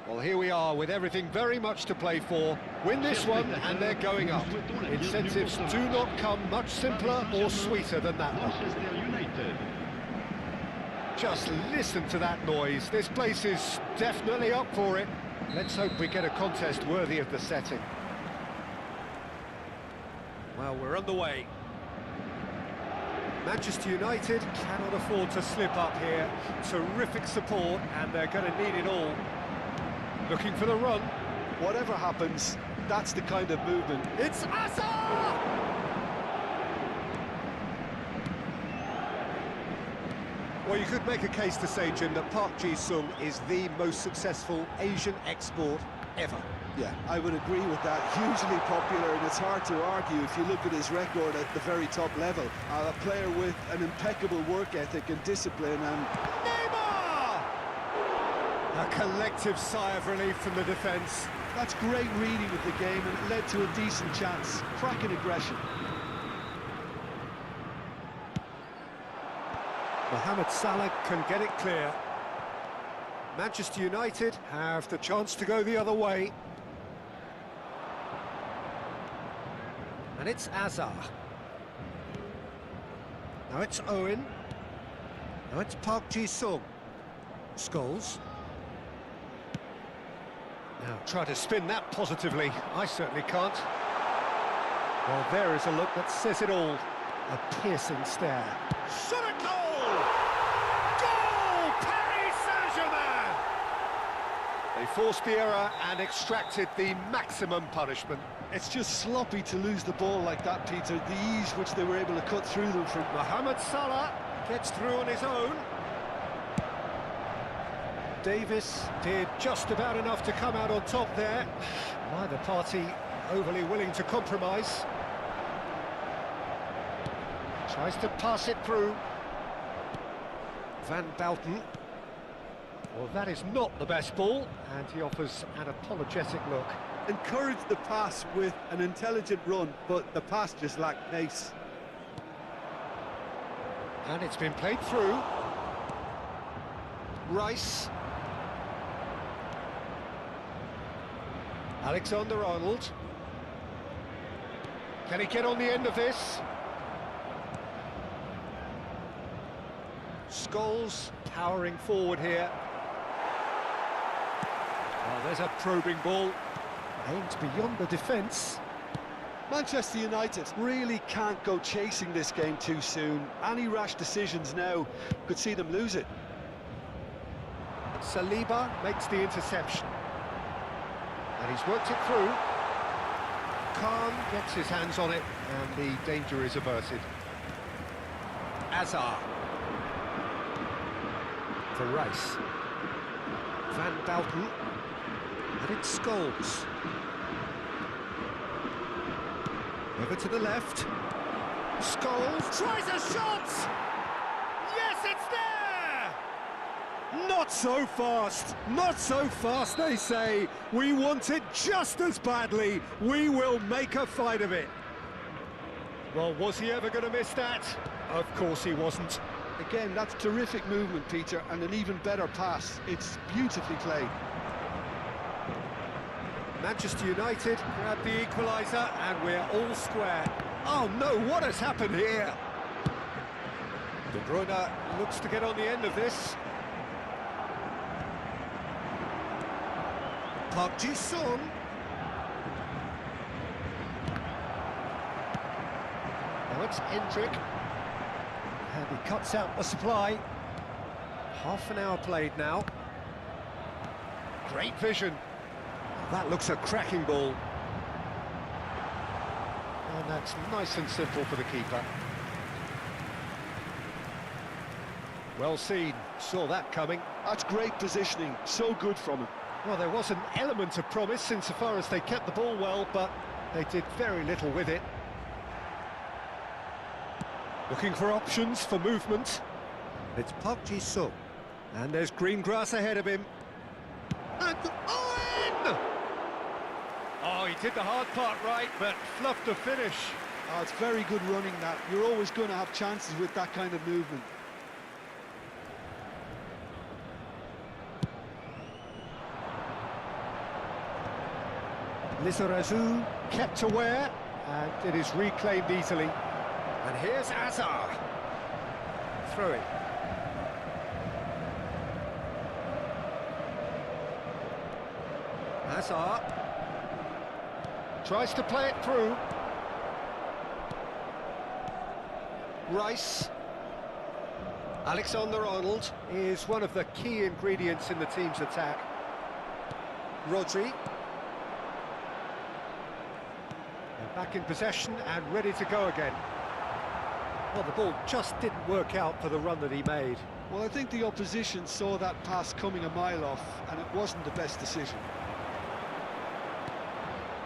Well, here we are with everything very much to play for. Win this one and they're going up. Incentives do not come much simpler or sweeter than that one. Just listen to that noise. This place is definitely up for it. Let's hope we get a contest worthy of the setting. Well, we're underway. Manchester United cannot afford to slip up here. Terrific support, and they're going to need it all. Looking for the run. Whatever happens, that's the kind of movement. It's Asa! Well, you could make a case to say, Jim, that Park Ji-sung is the most successful Asian export ever. Yeah, I would agree with that. Hugely popular, and it's hard to argue if you look at his record at the very top level. A player with an impeccable work ethic and discipline, and... A collective sigh of relief from the defence. That's great reading of the game, and it led to a decent chance. Cracking aggression. Mohamed Salah can get it clear. Manchester United have the chance to go the other way. And it's Azar. Now it's Owen. Now it's Park Ji-sung. Scholes. Now try to spin that positively. I certainly can't. Well, there is a look that says it all. A piercing stare. Shot at goal! Goal! Paris Saint-Germain! They forced the error and extracted the maximum punishment. It's just sloppy to lose the ball like that, Peter. The ease which they were able to cut through them from... Mohamed Salah gets through on his own. Davis did just about enough to come out on top there. Neither party overly willing to compromise. Tries to pass it through. Van Bouten. Well, that is not the best ball, and he offers an apologetic look. Encouraged the pass with an intelligent run, but the pass just lacked pace. And it's been played through. Rice. Alexander-Arnold. Can he get on the end of this? Scholes powering forward here. Well, there's a probing ball. Aimed beyond the defence. Manchester United really can't go chasing this game too soon. Any rash decisions now could see them lose it. Saliba makes the interception. And he's worked it through. Khan gets his hands on it, and the danger is averted. Azar. For Rice. Van Bouten. And it's Scholes. Over to the left. Scholes tries a shot! Yes, it's there! Not so fast! Not so fast, they say. We want it just as badly. We will make a fight of it. Well, was he ever going to miss that? Of course he wasn't. Again, that's terrific movement, Peter, and an even better pass. It's beautifully played. Manchester United grab the equaliser, and we're all square. Oh no, what has happened here? De Bruyne looks to get on the end of this. Park Ji-sung. Now it's Hendrick. And he cuts out the supply. Half an hour played now. Great vision. That looks a cracking ball. And that's nice and simple for the keeper. Well seen, saw that coming. That's great positioning, so good from him. Well, there was an element of promise insofar as they kept the ball well, but they did very little with it. Looking for options for movement. It's Park Ji-sung. And there's green grass ahead of him. And Owen! Oh, he did the hard part right, but fluffed the finish. Oh, it's very good running, that. You're always going to have chances with that kind of movement. Lizarazu kept aware, and it is reclaimed easily. And here's Azar. Throw it. Azar tries to play it through. Rice. Alexander-Arnold is one of the key ingredients in the team's attack. Rodri. And back in possession and ready to go again. Well, the ball just didn't work out for the run that he made. Well, I think the opposition saw that pass coming a mile off, and it wasn't the best decision.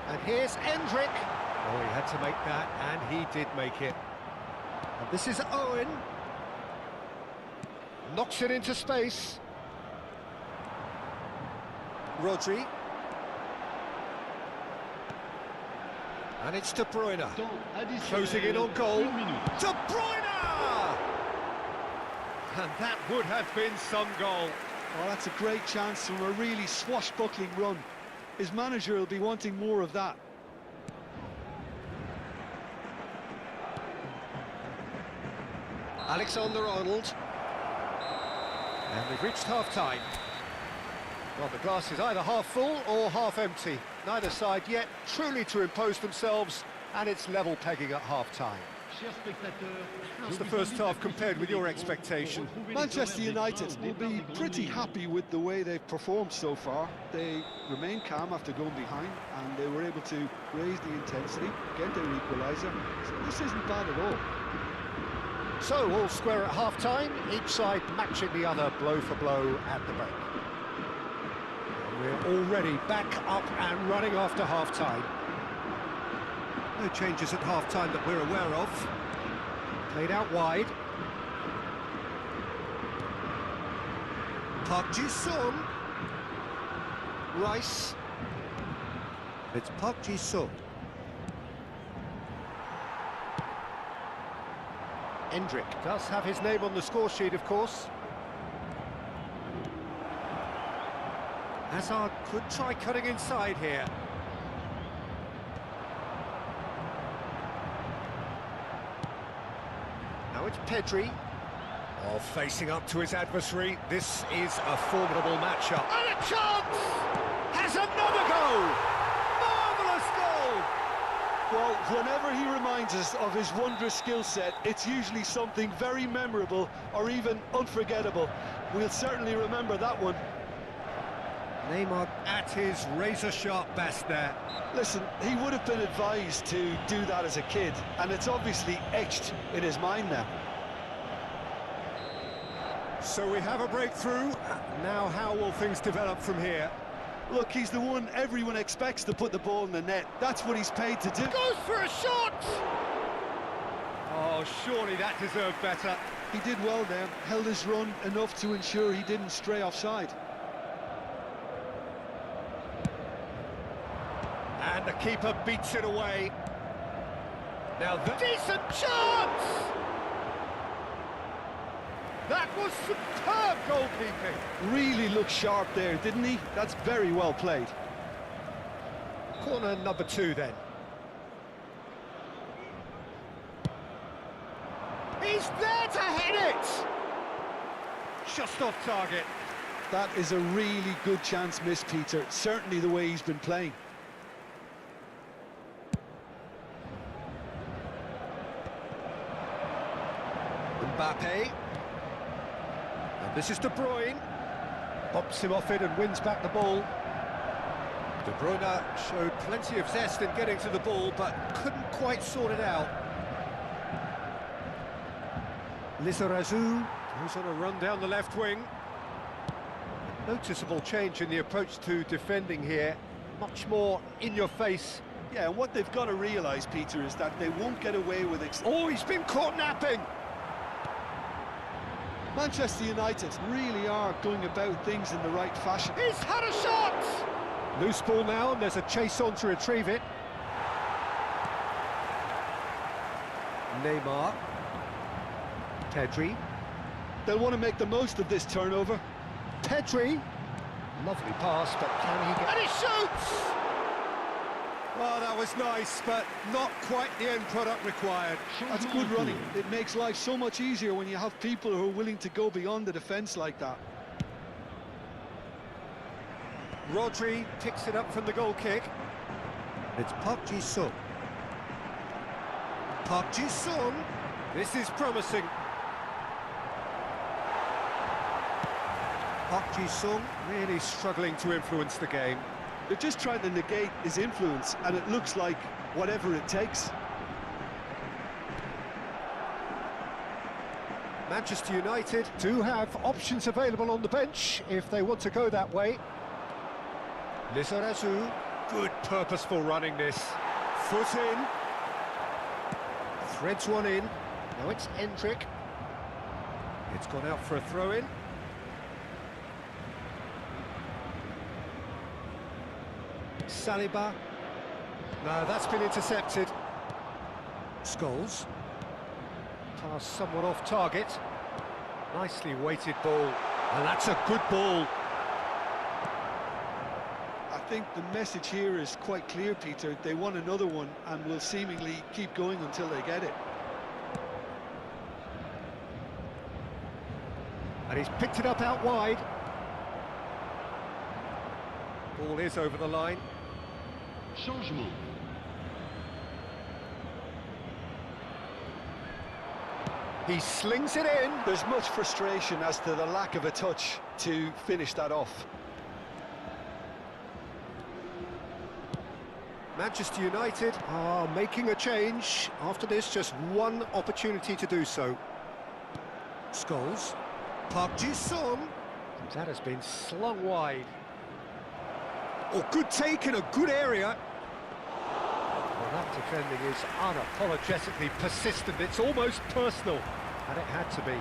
And here's Endrick. Oh, he had to make that, and he did make it. And this is Owen. Knocks it into space. Rodri. And it's De Bruyne. Closing in on goal. De Bruyne! And that would have been some goal. Oh, that's a great chance from a really swashbuckling run. His manager will be wanting more of that. Alexander-Arnold. And we've reached half-time. Well, the glass is either half full or half empty. Neither side yet truly to impose themselves, and it's level pegging at half-time. How's the first half compared with your expectation? Manchester United will be pretty happy with the way they've performed so far. They remained calm after going behind, and they were able to raise the intensity, get their equaliser. So this isn't bad at all. So, all square at half-time, each side matching the other blow for blow at the break. And we're already back up and running after half-time. No changes at half-time that we're aware of. Played out wide. Park Ji-sung. Rice. It's Park Ji-sung. Endrick does have his name on the score sheet, of course. Hazard could try cutting inside here. Now it's Pedri. Oh, facing up to his adversary. This is a formidable matchup. And a chance! Has another goal! Marvellous goal! Well, whenever he reminds us of his wondrous skill set, it's usually something very memorable or even unforgettable. We'll certainly remember that one. Neymar at his razor-sharp best there. Listen, he would have been advised to do that as a kid, and it's obviously etched in his mind now. So we have a breakthrough. Now how will things develop from here? Look, he's the one everyone expects to put the ball in the net. That's what he's paid to do. Goes for a shot! Oh, surely that deserved better. He did well there, held his run enough to ensure he didn't stray offside. And the keeper beats it away. Now the decent chance! That was superb goalkeeping. Really looked sharp there, didn't he? That's very well played. Corner number 2 then. He's there to hit it! Just off target. That is a really good chance missed, Peter. Certainly the way he's been playing. Mbappe. And this is De Bruyne. Bops him off it and wins back the ball. De Bruyne showed plenty of zest in getting to the ball, but couldn't quite sort it out. Lizarazu goes on a run down the left wing. Noticeable change in the approach to defending here. Much more in your face. Yeah, and what they've got to realise, Peter, is that they won't get away with it. Oh, he's been caught napping! Manchester United really are going about things in the right fashion. He's had a shot! Loose ball now, and there's a chase on to retrieve it. Neymar. Pedri. They'll want to make the most of this turnover. Pedri. Lovely pass, but can he get... And he shoots! Well, that was nice, but not quite the end product required. That's good running. It makes life so much easier when you have people who are willing to go beyond the defence like that. Rodri picks it up from the goal kick. It's Park Ji-sung. Park Ji-sung. This is promising. Park Ji-sung really struggling to influence the game. They're just trying to negate his influence, and it looks like whatever it takes. Manchester United do have options available on the bench if they want to go that way. Lizarazu, good purposeful running this. Foot in. Threads one in. Now it's Endrick. It's gone out for a throw-in. Saliba. No, that's been intercepted. Scholes. Pass somewhat off target. Nicely weighted ball. And that's a good ball. I think the message here is quite clear, Peter. They want another one and will seemingly keep going until they get it. And he's picked it up out wide. Ball is over the line. Changement. He slings it in. There's much frustration as to the lack of a touch to finish that off. Manchester United are making a change. After this, just one opportunity to do so. Scholes. Park Ji-sung. That has been slung wide. Oh, good take in a good area. Well, that defending is unapologetically persistent. It's almost personal, and it had to be.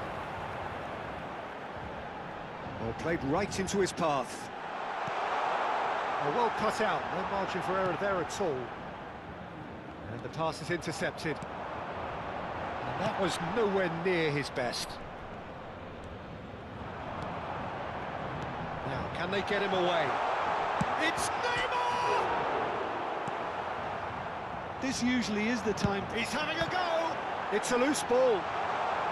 Well, played right into his path. Oh, well cut out, no margin for error there at all. And the pass is intercepted. And that was nowhere near his best. Now, can they get him away? It's Neymar! This usually is the time. He's having a go! It's a loose ball.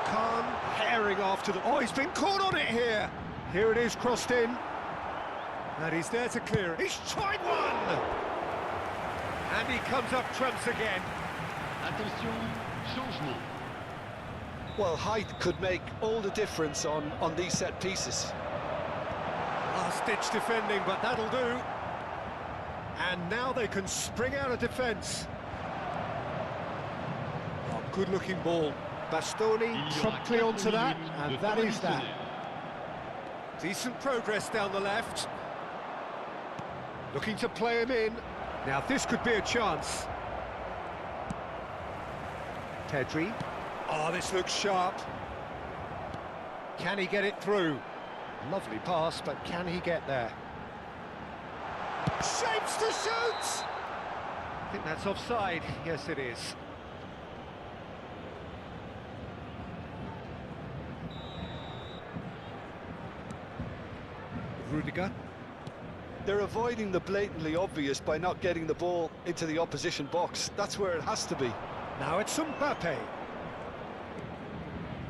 Khan herring after the... Oh, he's been caught on it here! Here it is, crossed in. And he's there to clear it. He's tried one! And he comes up trumps again. Attention, changement. Well, height could make all the difference on these set pieces. Last-ditch defending, but that'll do. And now they can spring out of defence. Oh, good-looking ball. Bastoni promptly onto that, and that is that. Decent progress down the left. Looking to play him in. Now this could be a chance. Pedri. Oh, this looks sharp. Can he get it through? Lovely pass, but can he get there? Shapes to shoot! I think that's offside. Yes, it is. Rudiger. They're avoiding the blatantly obvious by not getting the ball into the opposition box. That's where it has to be. Now it's Mbappe.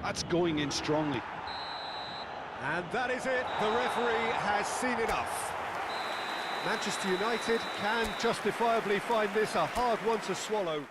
That's going in strongly. And that is it. The referee has seen enough. Manchester United can justifiably find this a hard one to swallow.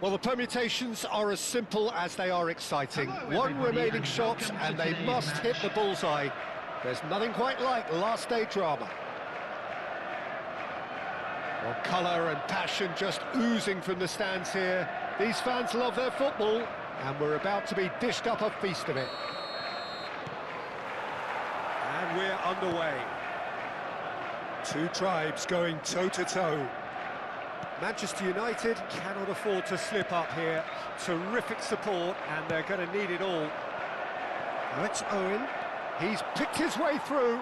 Well, the permutations are as simple as they are exciting. Hello, One everybody, remaining and shot, welcome and to they today's must hit match. the bullseye. There's nothing quite like last-day drama. Well, colour and passion just oozing from the stands here. These fans love their football, and we're about to be dished up a feast of it. And we're underway. Two tribes going toe-to-toe. Manchester United cannot afford to slip up here. Terrific support, and they're going to need it all. Now it's Owen. He's picked his way through.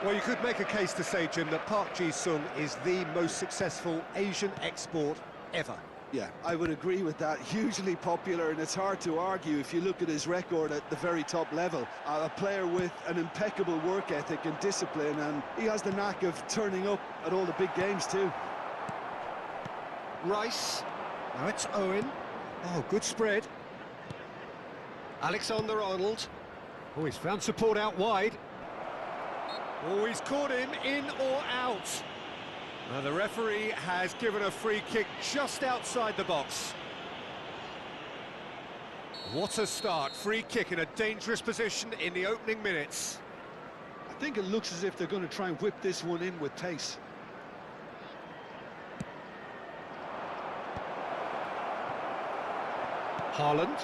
Well, you could make a case to say, Jim, that Park Ji-sung is the most successful Asian export ever. Yeah, I would agree with that. Hugely popular, and it's hard to argue if you look at his record at the very top level. A player with an impeccable work ethic and discipline, and he has the knack of turning up at all the big games too. Rice. Now it's Owen. Oh, good spread. Alexander-Arnold. Oh, he's found support out wide. Oh, he's caught him in or out. Now, the referee has given a free kick just outside the box. What a start. Free kick in a dangerous position in the opening minutes. I think it looks as if they're going to try and whip this one in with pace. Haaland.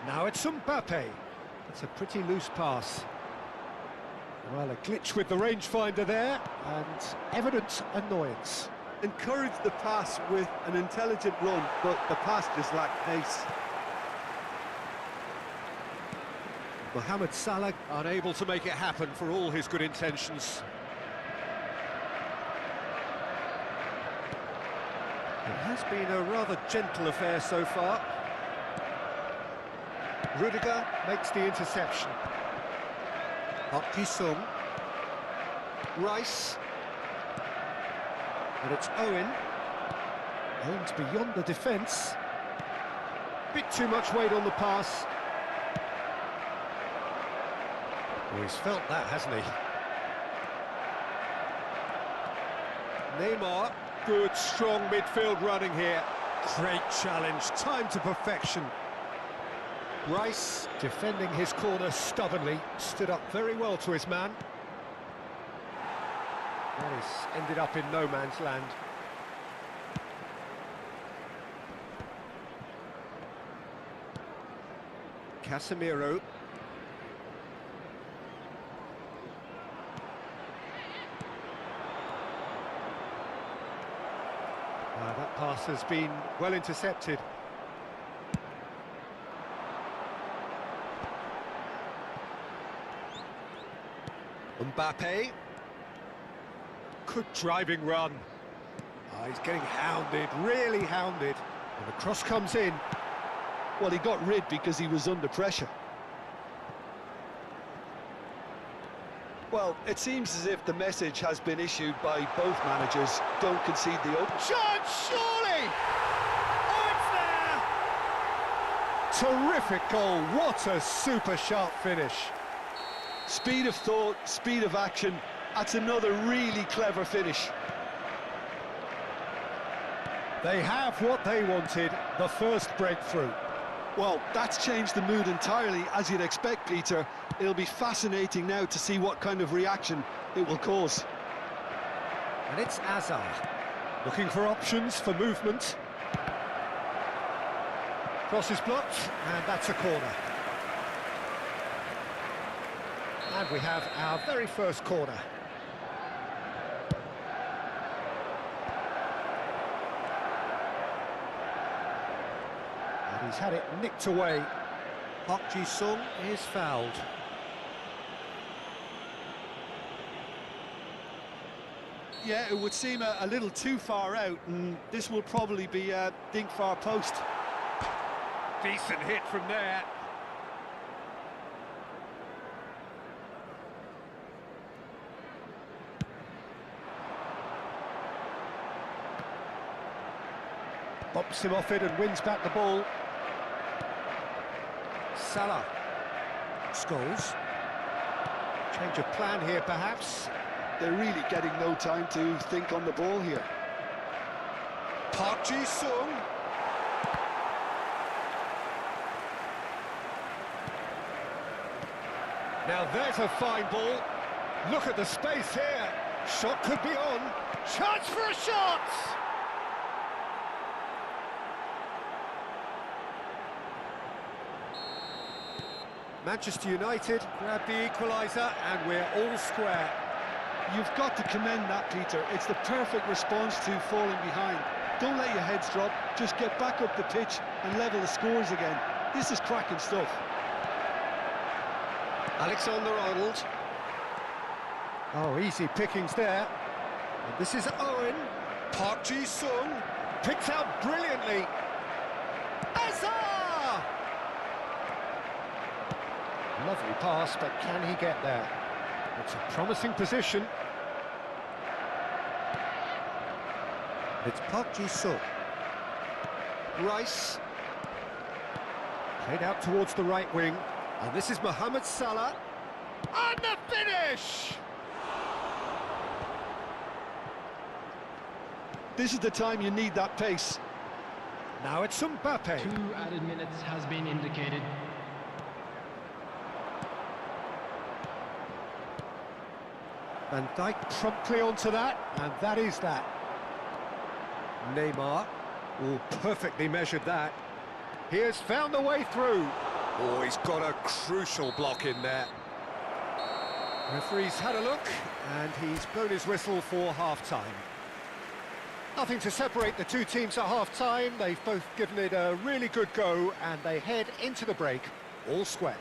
Now it's Mbappe. It's a pretty loose pass. Well, a glitch with the rangefinder there, and evident annoyance. Encourage the pass with an intelligent run, but the pass just lacked pace. Mohamed Salah unable to make it happen for all his good intentions. It has been a rather gentle affair so far. Rudiger makes the interception. Park Ji-sung. Rice. And it's Owen. Owen's beyond the defence. Bit too much weight on the pass. Oh, he's felt that, hasn't he? Neymar. Good, strong midfield running here. Great challenge, time to perfection. Rice, defending his corner stubbornly, stood up very well to his man. Well, he's ended up in no man's land. Casemiro. That pass has been well intercepted. Mbappe. Good driving run. Oh, he's getting hounded, really hounded. And the cross comes in. Well, he got rid because he was under pressure. Well, it seems as if the message has been issued by both managers. Don't concede the open. Chance, surely! Oh, it's there! Terrific goal. What a super sharp finish. Speed of thought, speed of action. That's another really clever finish. They have what they wanted, the first breakthrough. Well, that's changed the mood entirely, as you'd expect, Peter. It'll be fascinating now to see what kind of reaction it will cause. And it's Azar, looking for options for movement. Cross is blocked, and that's a corner. And we have our very first corner. And he's had it nicked away. Park Ji-sung is fouled. Yeah, it would seem a little too far out, and this will probably be a dink far post. Decent hit from there. Bumps him off it and wins back the ball. Salah. Scholes. Change of plan here, perhaps. They're really getting no time to think on the ball here. Park Ji-sung. Now there's a fine ball. Look at the space here. Shot could be on. Chance for a shot! Manchester United grab the equaliser and we're all square. You've got to commend that, Peter. It's the perfect response to falling behind. Don't let your heads drop, just get back up the pitch and level the scores again. This is cracking stuff. Alexander-Arnold. Oh, easy pickings there. And this is Owen. Park Ji-sung picked out brilliantly. Azar! Lovely pass, but can he get there? It's a promising position. It's Park Ji-sung. Rice. Played out towards the right wing. And this is Mohamed Salah. And the finish! This is the time you need that pace. Now it's Mbappe. 2 added minutes has been indicated. Van Dijk promptly onto that, and that is that. Neymar, oh, perfectly measured that. He has found a way through. Oh, he's got a crucial block in there. Referee's had a look, and he's blown his whistle for half-time. Nothing to separate the two teams at half-time. They've both given it a really good go, and they head into the break, all square.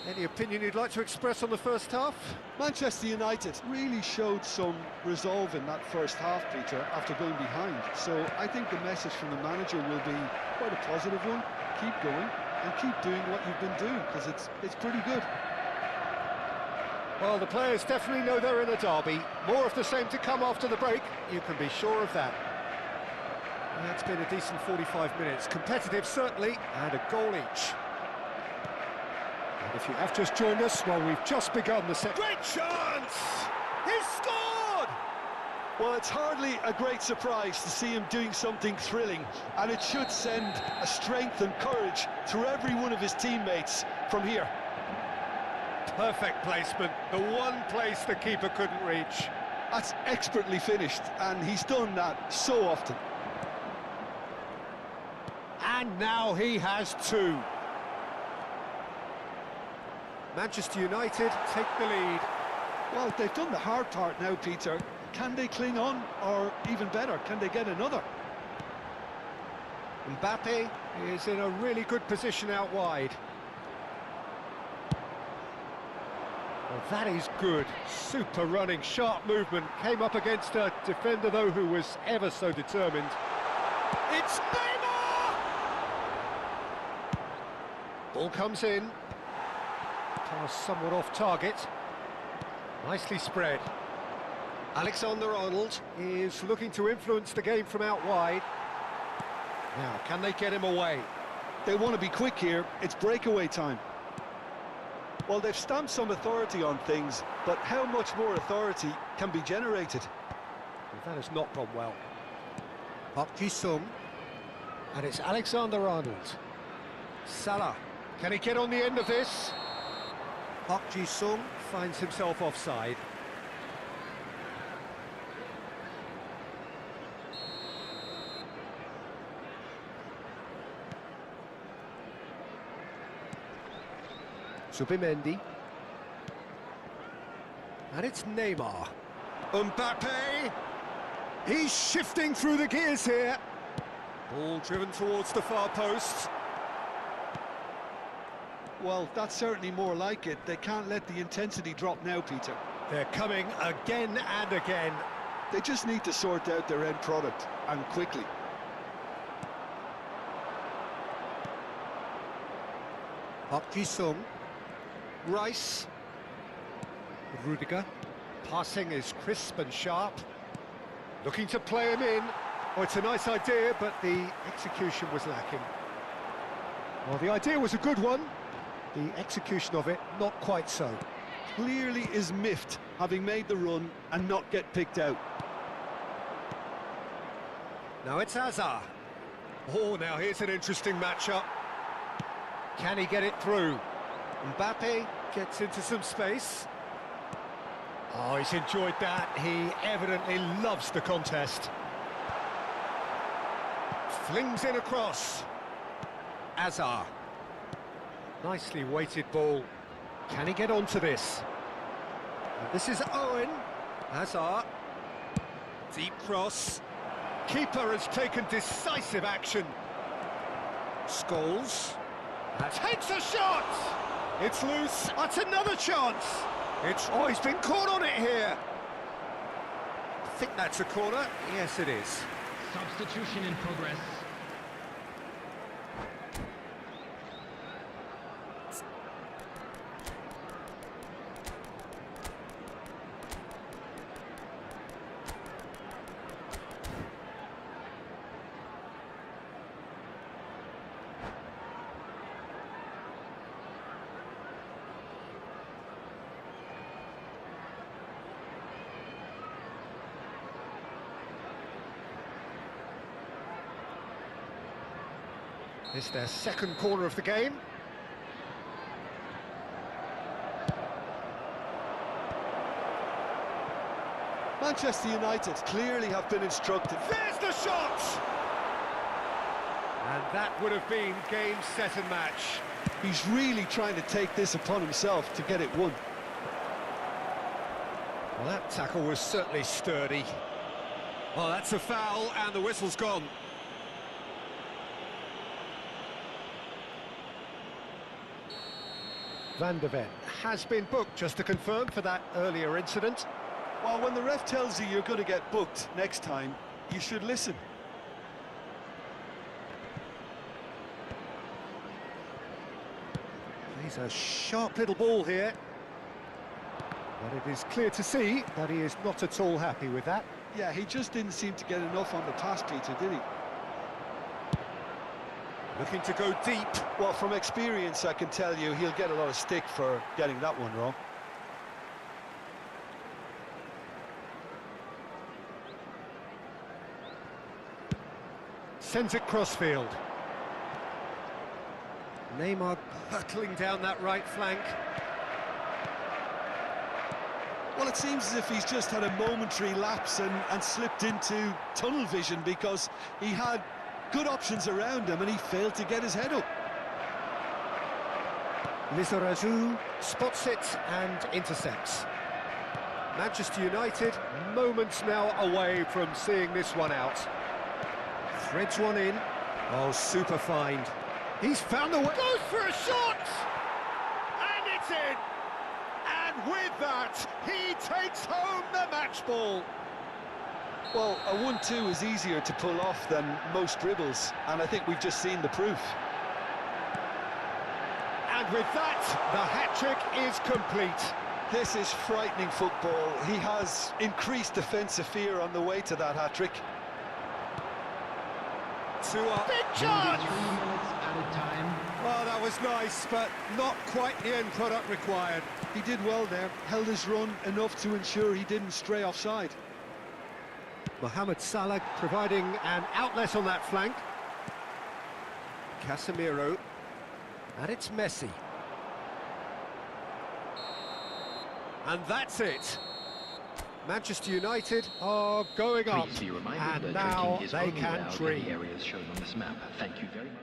Any opinion you'd like to express on the first half? Manchester United really showed some resolve in that first half, Peter, after going behind. So I think the message from the manager will be quite a positive one. Keep going and keep doing what you've been doing, because it's pretty good. Well, the players definitely know they're in a derby. More of the same to come after the break, you can be sure of that. That's been a decent 45 minutes. Competitive, certainly, and a goal each. And if you have just joined us, well, we've just begun the set. Great chance! He's scored! Well, it's hardly a great surprise to see him doing something thrilling, and it should send a strength and courage through every one of his teammates from here. Perfect placement, the one place the keeper couldn't reach. That's expertly finished, and he's done that so often. And now he has two. Manchester United take the lead. Well, they've done the hard part now, Peter. Can they cling on, or even better, can they get another? Mbappe is in a really good position out wide. Well, that is good. Super running, sharp movement. Came up against a defender, though, who was ever so determined. It's Neymar! Ball comes in. Pass somewhat off target. Nicely spread. Alexander-Arnold is looking to influence the game from out wide. Now, can they get him away? They want to be quick here. It's breakaway time. Well, they've stamped some authority on things, but how much more authority can be generated? Well, that has not gone well. Park Ji-sung, and it's Alexander-Arnold. Salah, can he get on the end of this? Park Ji-sung finds himself offside. Zubimendi. And it's Neymar. Mbappe! He's shifting through the gears here. Ball driven towards the far post. Well, that's certainly more like it. They can't let the intensity drop now, Peter. They're coming again and again. They just need to sort out their end product, and quickly. Park Ji-sung. Rice. Rudiger. Passing is crisp and sharp. Looking to play him in. Oh, it's a nice idea, but the execution was lacking. Well, the idea was a good one. The execution of it, not quite so. clearly is miffed, having made the run and not get picked out. Now it's Hazard. Oh, now here's an interesting matchup. Can he get it through? Mbappe gets into some space. Oh, he's enjoyed that. He evidently loves the contest. Flings in across. Hazard. Nicely weighted ball. Can he get onto this? This is Owen. Hazard. Deep cross. Keeper has taken decisive action. Scholes. Takes a shot! It's loose. That's another chance. Oh, he's been caught on it here. I think that's a corner. Yes, it is. Substitution in progress. It's their second corner of the game. Manchester United clearly have been instructed. There's the shot! And that would have been game, set and match. He's really trying to take this upon himself to get it won. Well, that tackle was certainly sturdy. Well, that's a foul, and the whistle's gone. Van de Ven has been booked, just to confirm, for that earlier incident. Well, when the ref tells you you're going to get booked next time, you should listen. He's a sharp little ball here. But it is clear to see that he is not at all happy with that. Yeah, he just didn't seem to get enough on the pass, Peter, did he? Looking to go deep. Well, from experience, I can tell you he'll get a lot of stick for getting that one wrong. Sends it crossfield. Neymar hurtling down that right flank. Well, it seems as if he's just had a momentary lapse and slipped into tunnel vision, because he had good options around him and he failed to get his head up. Lizarazu spots it and intercepts. Manchester United moments now away from seeing this one out. Threads one in. Oh, super find. He's found the way. Goes for a shot! And it's in! And with that, he takes home the match ball. Well, a 1-2 is easier to pull off than most dribbles, and I think we've just seen the proof. And with that, the hat-trick is complete. This is frightening football. He has increased defensive fear on the way to that hat-trick. Big chance! 3 minutes added time. Well, that was nice, but not quite the end product required. He did well there, held his run enough to ensure he didn't stray offside. Mohamed Salah providing an outlet on that flank. Casemiro. And it's Messi. And that's it. Manchester United are going up. Please be reminded And that now drinking is they only can allowed in dream. the areas shown on this map. Thank you very much.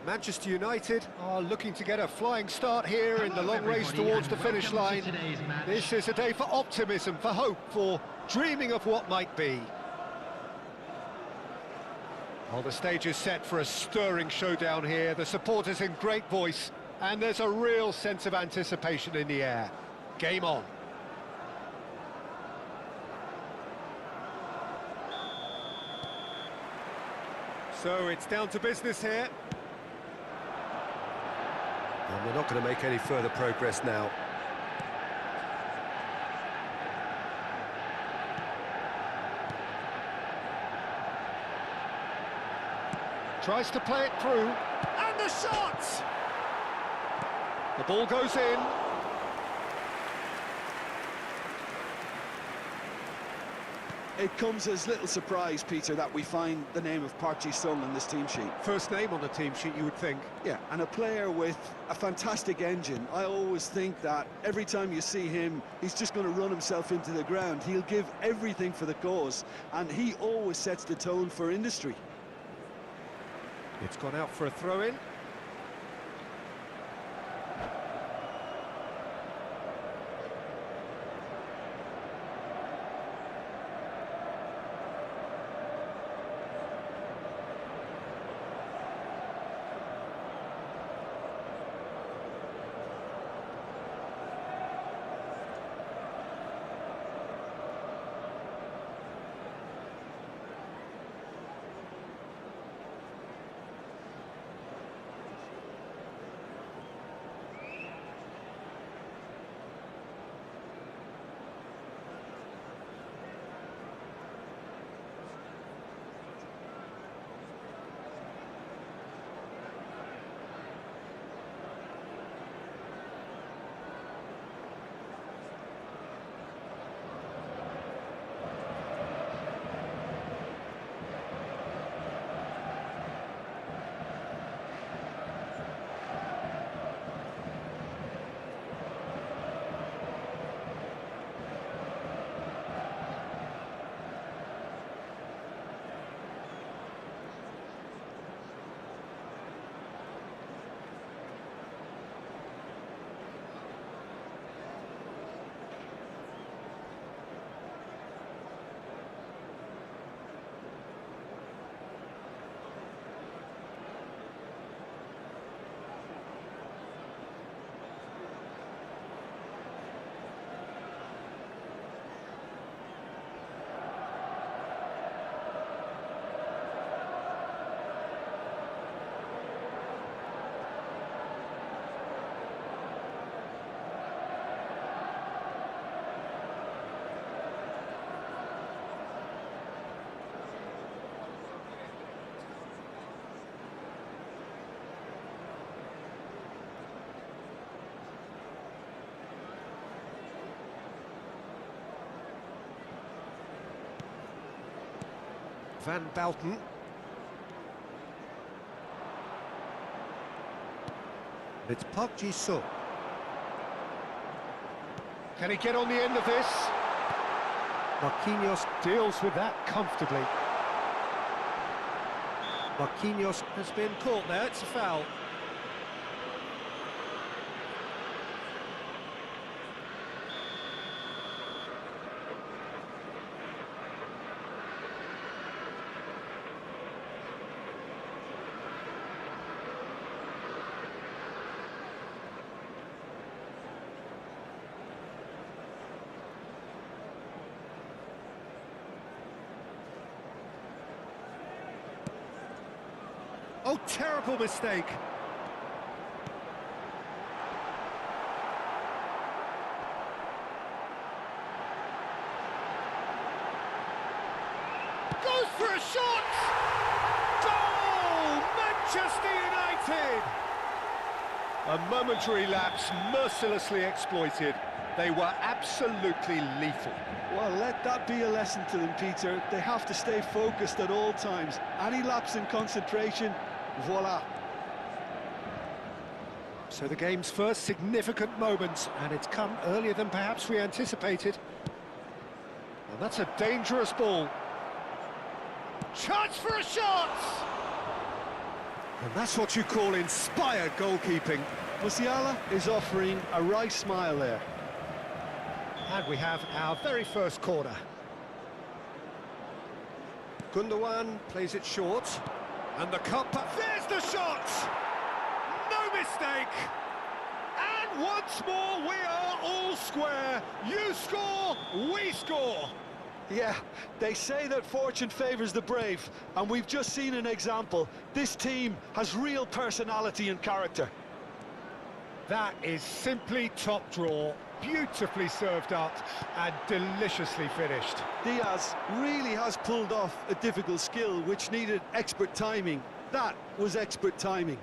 Manchester United are looking to get a flying start here in the long race towards the finish line. This is a day for optimism, for hope, for dreaming of what might be. Well, the stage is set for a stirring showdown here. The supporters in great voice, and there's a real sense of anticipation in the air. Game on. So it's down to business here. And we're not going to make any further progress now. Tries to play it through. And the shot! The ball goes in. It comes as little surprise, Peter, that we find the name of Park Ji-sung on this team sheet. First name on the team sheet, you would think. Yeah, and a player with a fantastic engine. I always think that every time you see him, he's just going to run himself into the ground. He'll give everything for the cause, and he always sets the tone for industry. It's gone out for a throw-in. Van Bouten. It's Park Ji-sung. Can he get on the end of this? Marquinhos deals with that comfortably. Marquinhos has been caught there, it's a foul. Oh, terrible mistake. Goes for a shot! Goal! Manchester United! A momentary lapse, mercilessly exploited. They were absolutely lethal. Well, let that be a lesson to them, Peter. They have to stay focused at all times. Any lapse in concentration, voila. So the game's first significant moment, and it's come earlier than perhaps we anticipated. And that's a dangerous ball. Chance for a shot! And that's what you call inspired goalkeeping. Musiala is offering a wry smile there. And we have our very first corner. Gundogan plays it short. And the cut, there's the shot! No mistake! And once more we are all square. You score, we score. Yeah, they say that fortune favours the brave, and we've just seen an example. This team has real personality and character. That is simply top draw, beautifully served up and deliciously finished. Diaz really has pulled off a difficult skill which needed expert timing. That was expert timing.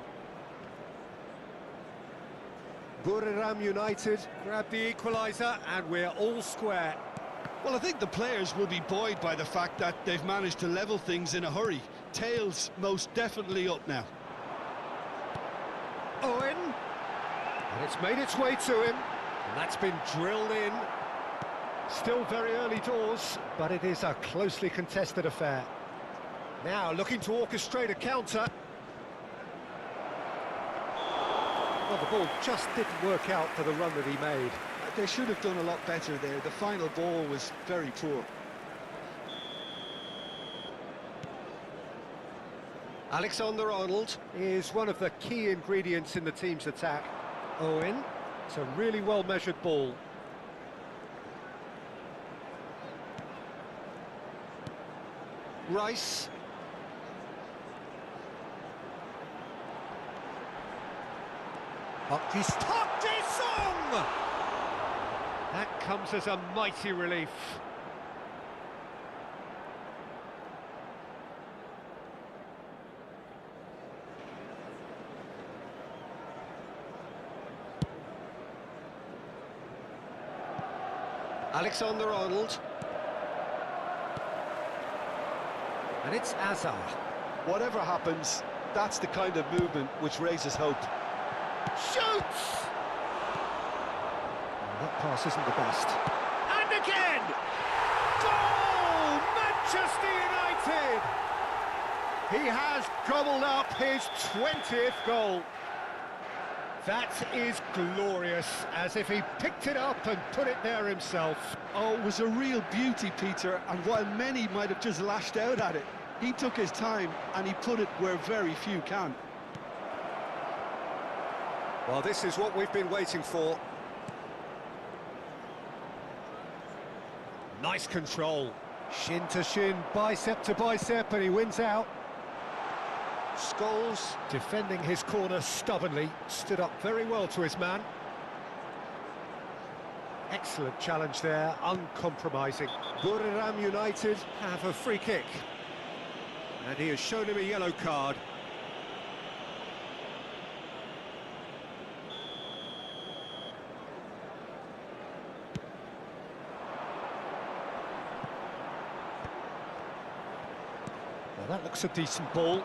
Buriram United grab the equaliser and we're all square. Well, I think the players will be buoyed by the fact that they've managed to level things in a hurry. Tails most definitely up now. Owen, and it's made its way to him, and that's been drilled in. Still very early doors, but it is a closely contested affair. Now looking to orchestrate a counter. Well, the ball just didn't work out for the run that he made. They should have done a lot better there. The final ball was very poor. Alexander-Arnold is one of the key ingredients in the team's attack. Owen, it's a really well-measured ball. Rice. Song! That comes as a mighty relief. Alexander-Arnold. And it's Azar. Whatever happens, that's the kind of movement which raises hope. Shoots! That pass isn't the best. And again! Goal! Manchester United! He has gobbled up his 20th goal. That is glorious, as if he picked it up and put it there himself. Oh, it was a real beauty, Peter, and while many might have just lashed out at it, he took his time and he put it where very few can. Well, this is what we've been waiting for. Nice control. Shin to shin, bicep to bicep, and he wins out. Scholes, defending his corner stubbornly, stood up very well to his man. Excellent challenge there, uncompromising. Buriram United have a free kick. And he has shown him a yellow card. Well, that looks a decent ball.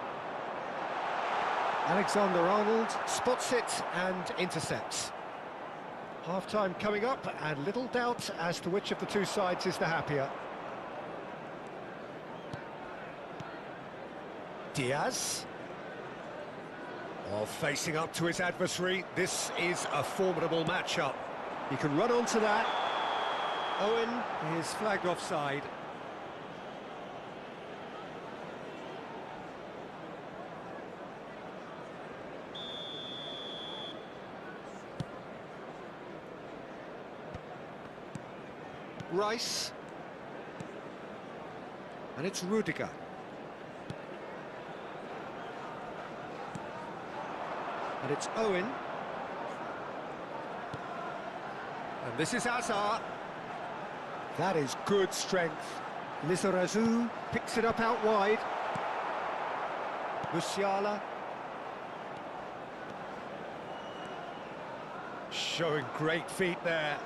Alexander-Arnold spots it and intercepts. Half-time coming up, and little doubt as to which of the two sides is the happier. Diaz. Oh, facing up to his adversary, this is a formidable matchup. He can run onto that. Owen is flagged offside. Rice. And it's Rudiger. And it's Owen. And this is Azar. That is good strength. Lizarazu picks it up out wide. Musiala. Showing great feet there.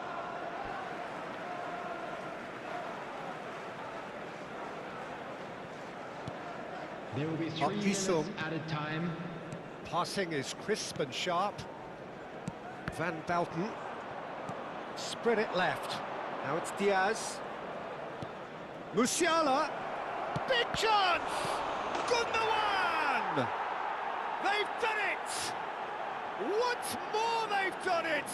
There will be 3 minutes added time. Passing is crisp and sharp. Van Bouten. Spread it left. Now it's Diaz. Musiala. Big chance! Gundogan! They've done it! Once more they've done it!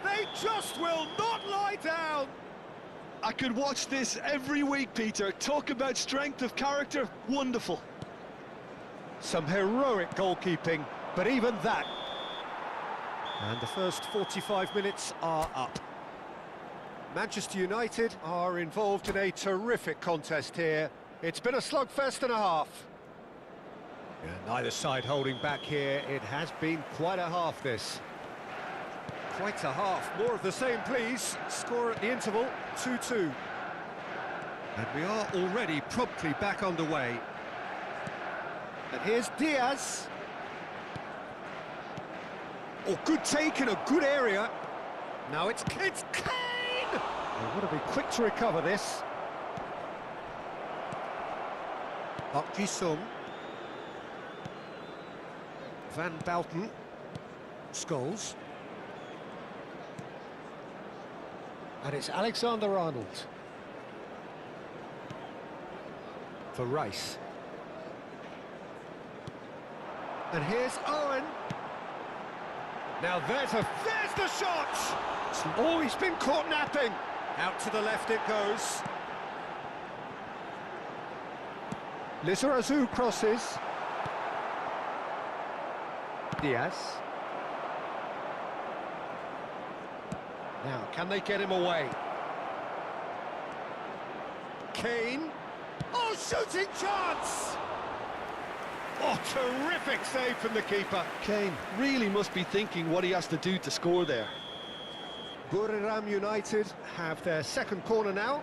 They just will not lie down! I could watch this every week, Peter. Talk about strength of character, wonderful. Some heroic goalkeeping, but even that. And the first 45 minutes are up. Manchester United are involved in a terrific contest here. It's been a slugfest and a half. Yeah, neither side holding back here. It has been quite a half, this. Quite a half. More of the same, please. Score at the interval, 2-2. And we are already promptly back underway. And here's Diaz. Oh, good take in a good area. Now it's Kane! They've got to be quick to recover this. Park Ji-sung. Van Bouten. Scholes. And it's Alexander-Arnold. For Rice. And here's Owen. Now there's the shot! Oh, he's been caught napping. Out to the left it goes. Lizarazu crosses. Diaz. Now, can they get him away? Kane. Oh, shooting chance! Oh, terrific save from the keeper. Kane really must be thinking what he has to do to score there. Buriram United have their second corner now.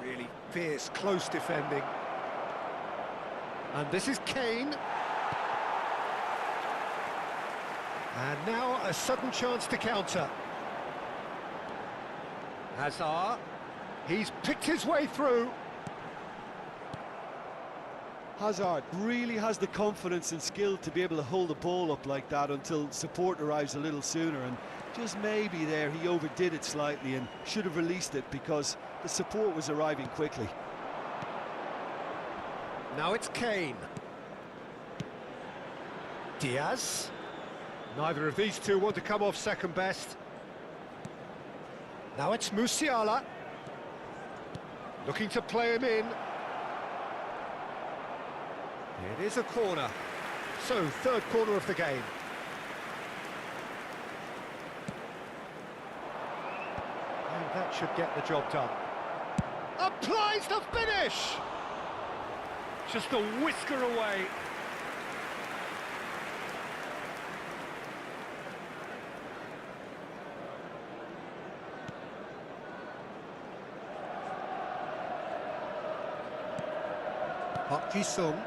Really fierce, close defending. And this is Kane. And now a sudden chance to counter. Hazard. He's picked his way through. Hazard really has the confidence and skill to be able to hold the ball up like that until support arrives a little sooner, and just maybe there he overdid it slightly and should have released it because the support was arriving quickly. Now it's Kane. Diaz. Neither of these two want to come off second best. Now it's Musiala. Looking to play him in. It is a corner. So, third corner of the game. And that should get the job done. Applies the finish! Just a whisker away. Park Ji-sung.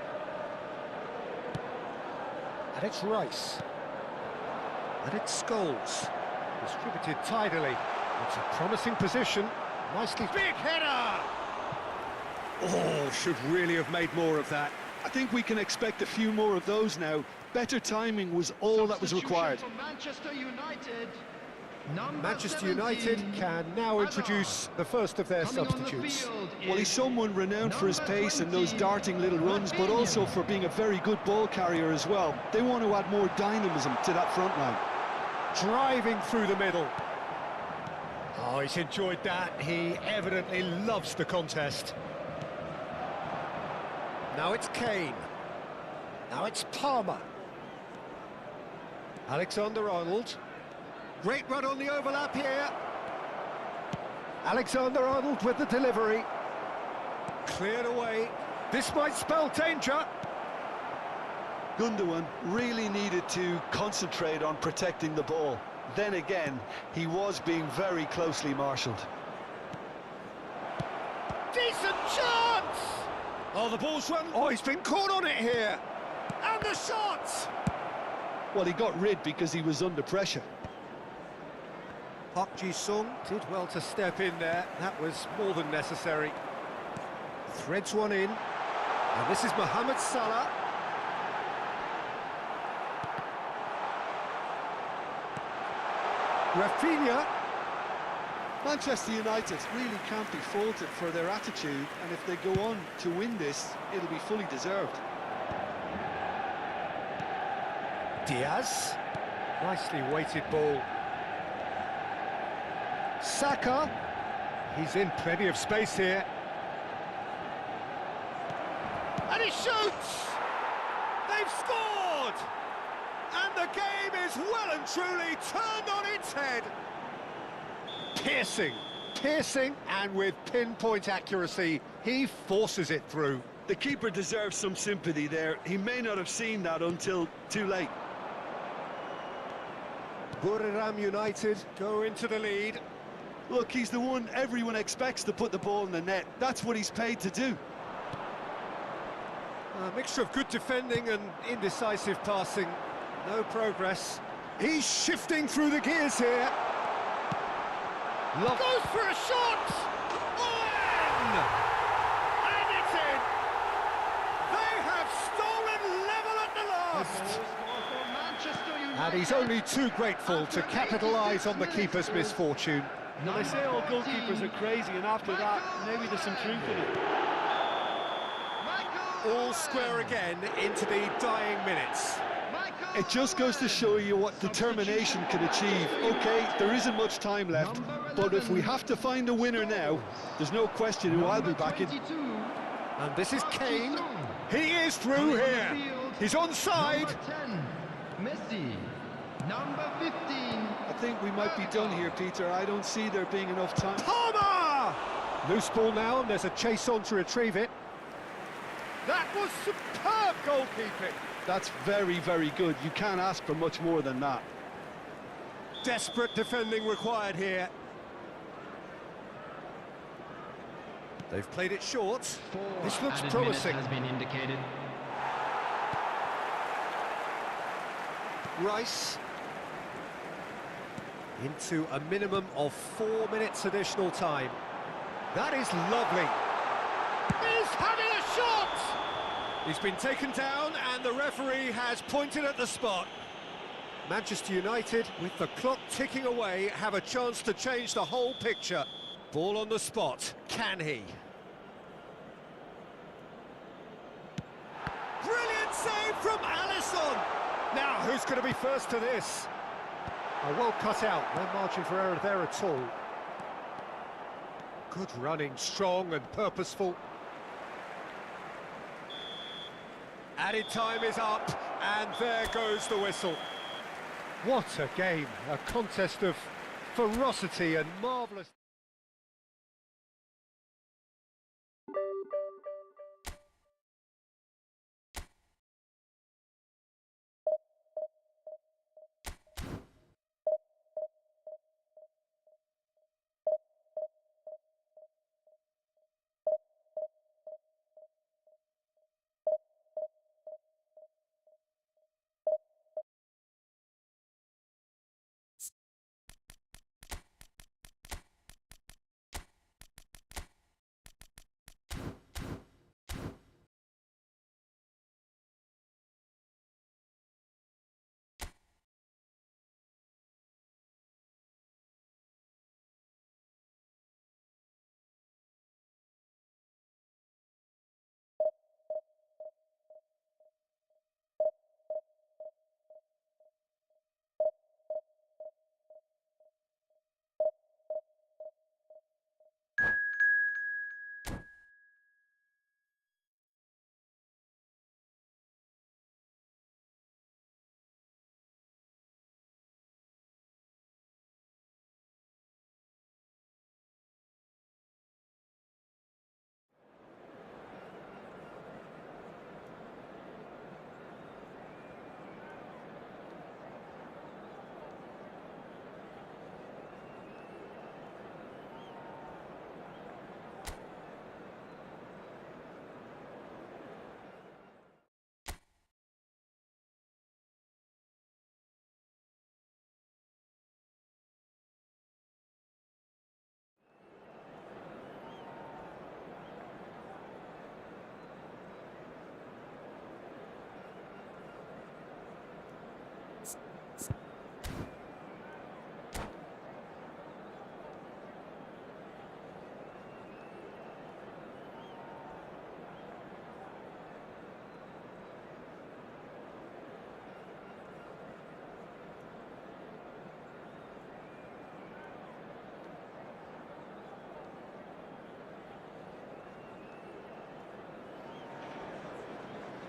And it's Rice. And it's Scholes. Distributed tidily. It's a promising position. Nicely. Big header! Oh, should really have made more of that. I think we can expect a few more of those now. Better timing was all that was required. Manchester United. Manchester United can now introduce the first of their substitutes. Well, he's someone renowned for his pace and those darting little runs, but also for being a very good ball carrier as well. They want to add more dynamism to that front line. Driving through the middle. Oh, he's enjoyed that. He evidently loves the contest. Now it's Kane. Now it's Palmer. Alexander-Arnold. Great run on the overlap here. Alexander-Arnold with the delivery. Cleared away. This might spell danger. Gundogan really needed to concentrate on protecting the ball. Then again, he was being very closely marshalled. Decent chance! Oh, the ball's run. Oh, he's been caught on it here. And the shot! Well, he got rid because he was under pressure. Park Ji-sung did well to step in there. That was more than necessary. Threads one in. And this is Mohamed Salah. Rafinha. Manchester United really can't be faulted for their attitude, and if they go on to win this, it'll be fully deserved. Diaz. Nicely weighted ball. Saka. He's in plenty of space here. And he shoots! They've scored! And the game is well and truly turned on its head. Piercing, and with pinpoint accuracy, he forces it through. The keeper deserves some sympathy there. He may not have seen that until too late. Buriram United go into the lead. Look, he's the one everyone expects to put the ball in the net. That's what he's paid to do. A mixture of good defending and indecisive passing. No progress. He's shifting through the gears here. Goes for a shot! In! And it's in! They have stolen level at the last! And he's only too grateful to capitalise on the keeper's misfortune. Now, they say all goalkeepers are crazy, and after that, maybe there's some truth in it. All square again into the dying minutes. It just goes to show you what determination can achieve. OK, there isn't much time left, but if we have to find a winner now, there's no question who I'll be backing. And this is Kane. He is through here. He's onside. Messi, number 15. I think we might be done here, Peter. I don't see there being enough time. Palmer! Loose ball now, and there's a chase on to retrieve it. That was superb goalkeeping. That's very, very good. You can't ask for much more than that. Desperate defending required here. They've played it short. This looks promising. Has been indicated. Rice. Into a minimum of 4 minutes additional time. That is lovely. He's having a shot! He's been taken down and the referee has pointed at the spot. Manchester United, with the clock ticking away, have a chance to change the whole picture. Ball on the spot. Can he? Brilliant save from Alisson! Now, who's going to be first to this? Oh, well cut out. No margin for error there at all. Good running, strong and purposeful. Added time is up, and there goes the whistle. What a game, a contest of ferocity and marvellous...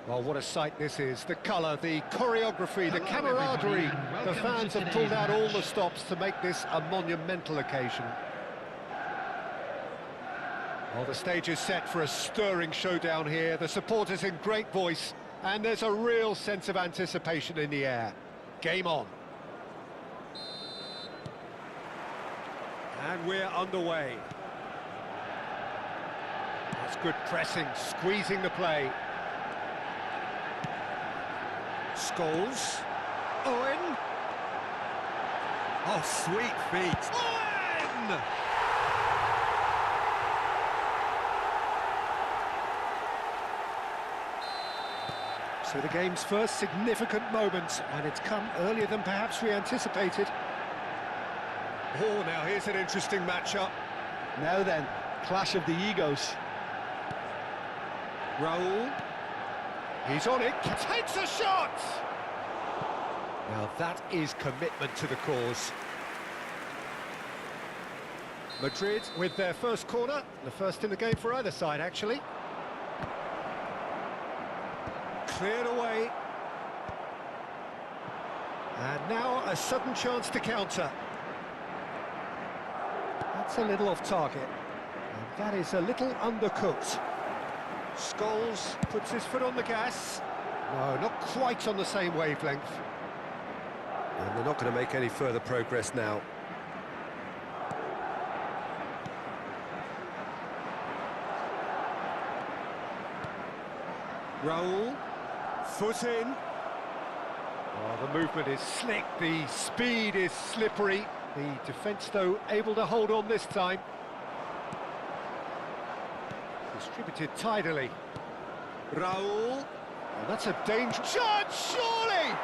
Well, what a sight this is. The colour, the choreography, the camaraderie. The fans have pulled out all the stops to make this a monumental occasion. Well, the stage is set for a stirring showdown here. The supporters in great voice, and there's a real sense of anticipation in the air. Game on. And we're underway. That's good pressing, squeezing the play. Scholes. Owen. Oh, sweet feet. Owen! So the game's first significant moment, and it's come earlier than perhaps we anticipated. Oh, now here's an interesting matchup. Now then, clash of the egos. Raul. He's on it, takes a shot! Now that is commitment to the cause. Madrid with their first corner, the first in the game for either side, actually. Cleared away. And now a sudden chance to counter. That's a little off target. And that is a little undercooked. Scholes puts his foot on the gas. No, not quite on the same wavelength. And they're not going to make any further progress now. Raul, foot in. Oh, the movement is slick, the speed is slippery. The defence, though, able to hold on this time. Distributed tidily. Raul. Oh, that's a dangerous shot, surely!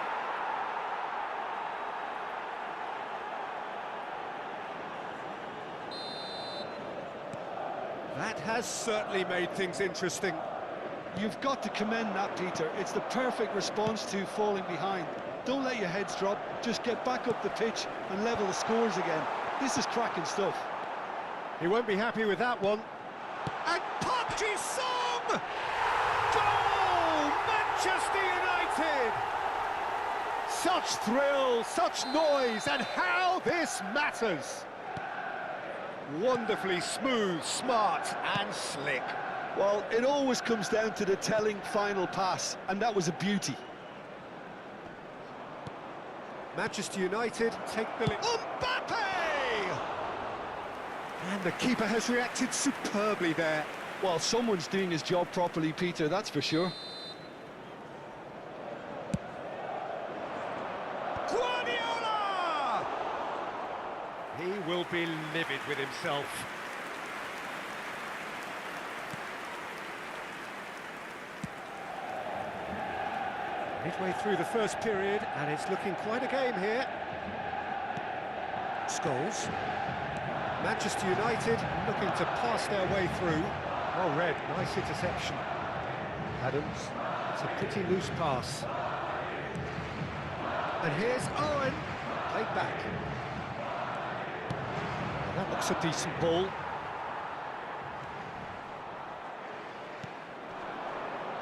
That has certainly made things interesting. You've got to commend that, Peter. It's the perfect response to falling behind. Don't let your heads drop, just get back up the pitch and level the scores again. This is cracking stuff. He won't be happy with that one. And Park Ji-sung! Goal! Manchester United! Such thrill, such noise, and how this matters! Wonderfully smooth, smart and slick. Well, it always comes down to the telling final pass, and that was a beauty. Manchester United take the lead. Mbappe! And the keeper has reacted superbly there. Well, someone's doing his job properly, Peter, that's for sure. Guardiola! He will be livid with himself. Midway through the first period, and it's looking quite a game here. Scholes. Manchester United looking to pass their way through. Oh, Red, nice interception. Adams, it's a pretty loose pass. And here's Owen, played back. Well, that looks a decent ball.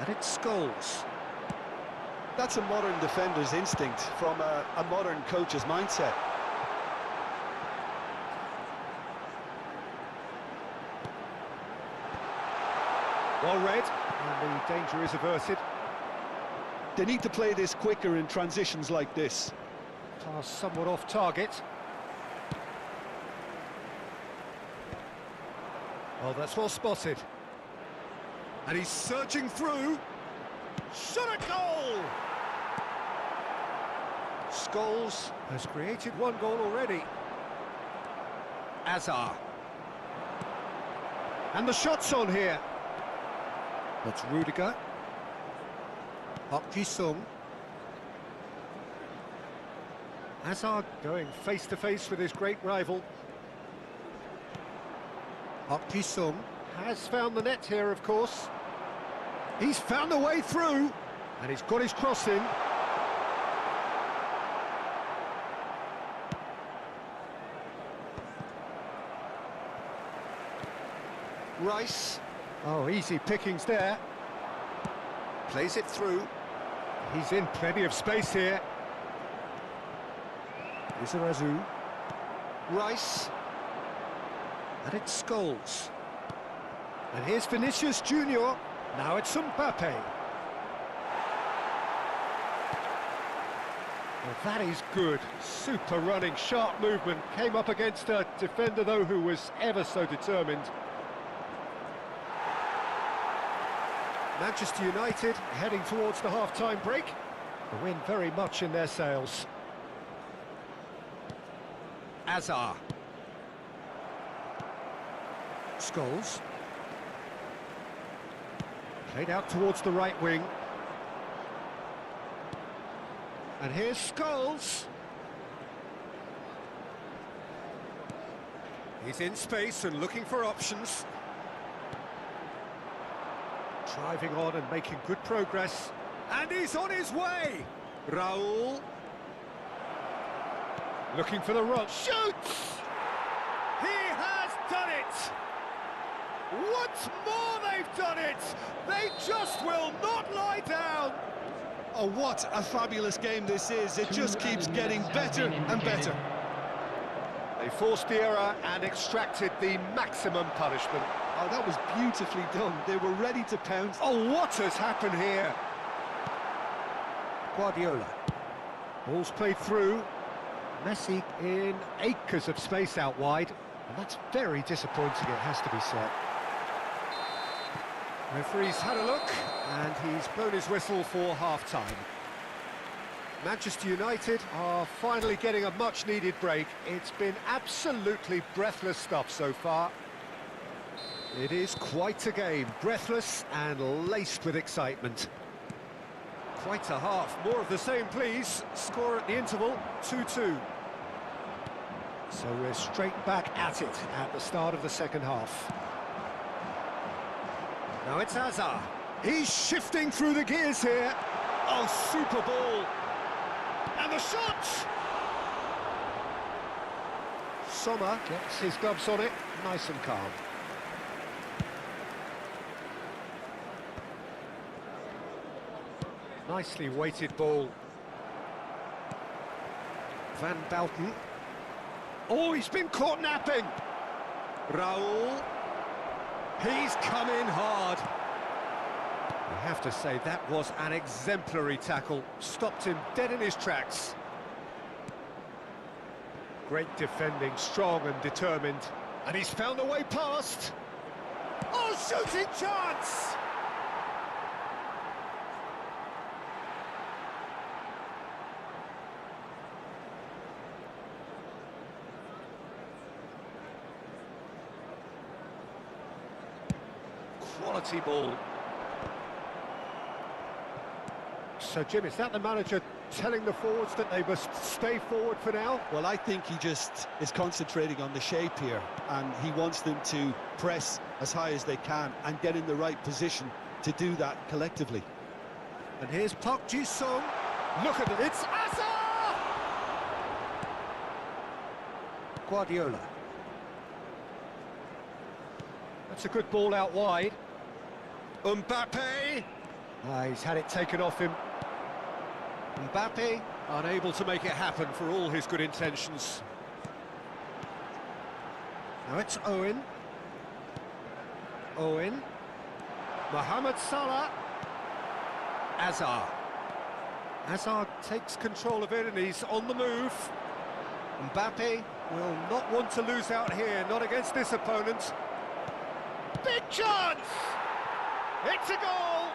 And it's Scholes. That's a modern defender's instinct from a modern coach's mindset. Well read, and the danger is averted. They need to play this quicker in transitions like this. Pass somewhat off target. Oh, that's well spotted. And he's surging through. Shot a goal! Scholes has created one goal already. Azar. And the shot's on here. That's Rudiger. Park Ji-sung. Azar going face-to-face with his great rival. Park Ji-sung has found the net here, of course. He's found a way through, and he's got his cross in. Rice. Oh, easy pickings there. Plays it through. He's in plenty of space here. Izarazu. Rice. And it's Scholes. And here's Vinicius Junior. Now it's Mbappe. Well, that is good. Super running, sharp movement. Came up against a defender, though, who was ever so determined. Manchester United heading towards the half-time break. The win very much in their sails. Azar. Scholes. Played out towards the right wing. And here's Scholes. He's in space and looking for options. Driving on and making good progress. And he's on his way! Raul. Looking for the run. Shoots! He has done it! Once more they've done it! They just will not lie down! Oh, what a fabulous game this is. It just keeps getting better and better. They forced the error and extracted the maximum punishment. Oh, that was beautifully done. They were ready to pounce. Oh, what has happened here? Guardiola. Ball's played through. Messi in acres of space out wide. And that's very disappointing, it has to be said. Referee's had a look, and he's blown his whistle for half-time. Manchester United are finally getting a much-needed break. It's been absolutely breathless stuff so far. It is quite a game, breathless and laced with excitement. Quite a half, more of the same please. Score at the interval, 2-2. So we're straight back at it at the start of the second half. Now it's Azar. He's shifting through the gears here. Oh, super ball. And the shot! Sommer gets his gloves on it, nice and calm. Nicely weighted ball. Van Belten. Oh, he's been caught napping. Raul. He's come in hard. I have to say, that was an exemplary tackle. Stopped him dead in his tracks. Great defending, strong and determined. And he's found a way past. Oh, shooting chance! Quality ball. So, Jim, is that the manager telling the forwards that they must stay forward for now? Well, I think he just is concentrating on the shape here, and he wants them to press as high as they can and get in the right position to do that collectively. And here's Park Ji-sung. Look at it, it's Azar! Guardiola. That's a good ball out wide. Mbappe! He's had it taken off him. Mbappe, unable to make it happen for all his good intentions. Now it's Owen. Owen. Mohamed Salah. Azar. Azar takes control of it and he's on the move. Mbappe will not want to lose out here, not against this opponent. Big chance! It's a goal!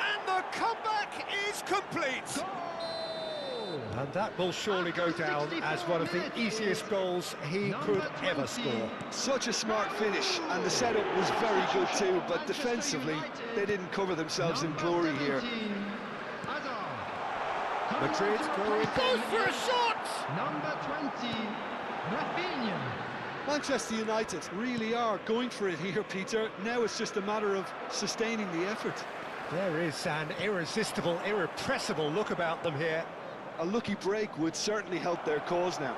And the comeback is complete! Goal! And that will surely go down as one of the easiest goals he could ever score. Such a smart finish, and the setup was very good too, but defensively, they didn't cover themselves in glory here. Madrid goes for a shot! Number 20, Rafinha. Manchester United really are going for it here, Peter. Now it's just a matter of sustaining the effort. There is an irresistible, irrepressible look about them here. A lucky break would certainly help their cause now.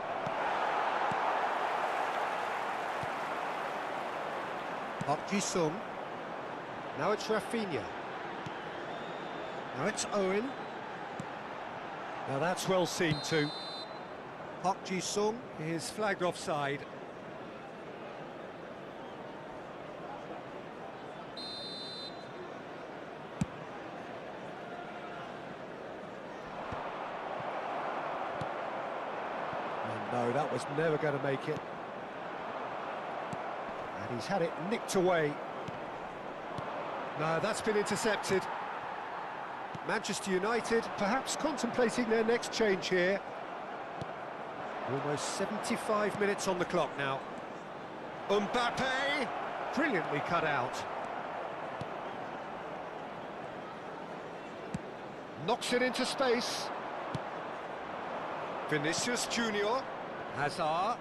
Park Ji-sung. Now it's Rafinha. Now it's Owen. Now that's well seen too. Park Ji-sung is flagged offside. And no, that was never going to make it. And he's had it nicked away. No, that's been intercepted. Manchester United perhaps contemplating their next change here. Almost 75 minutes on the clock now. Mbappe, brilliantly cut out. Knocks it into space. Vinicius Junior. Hazard.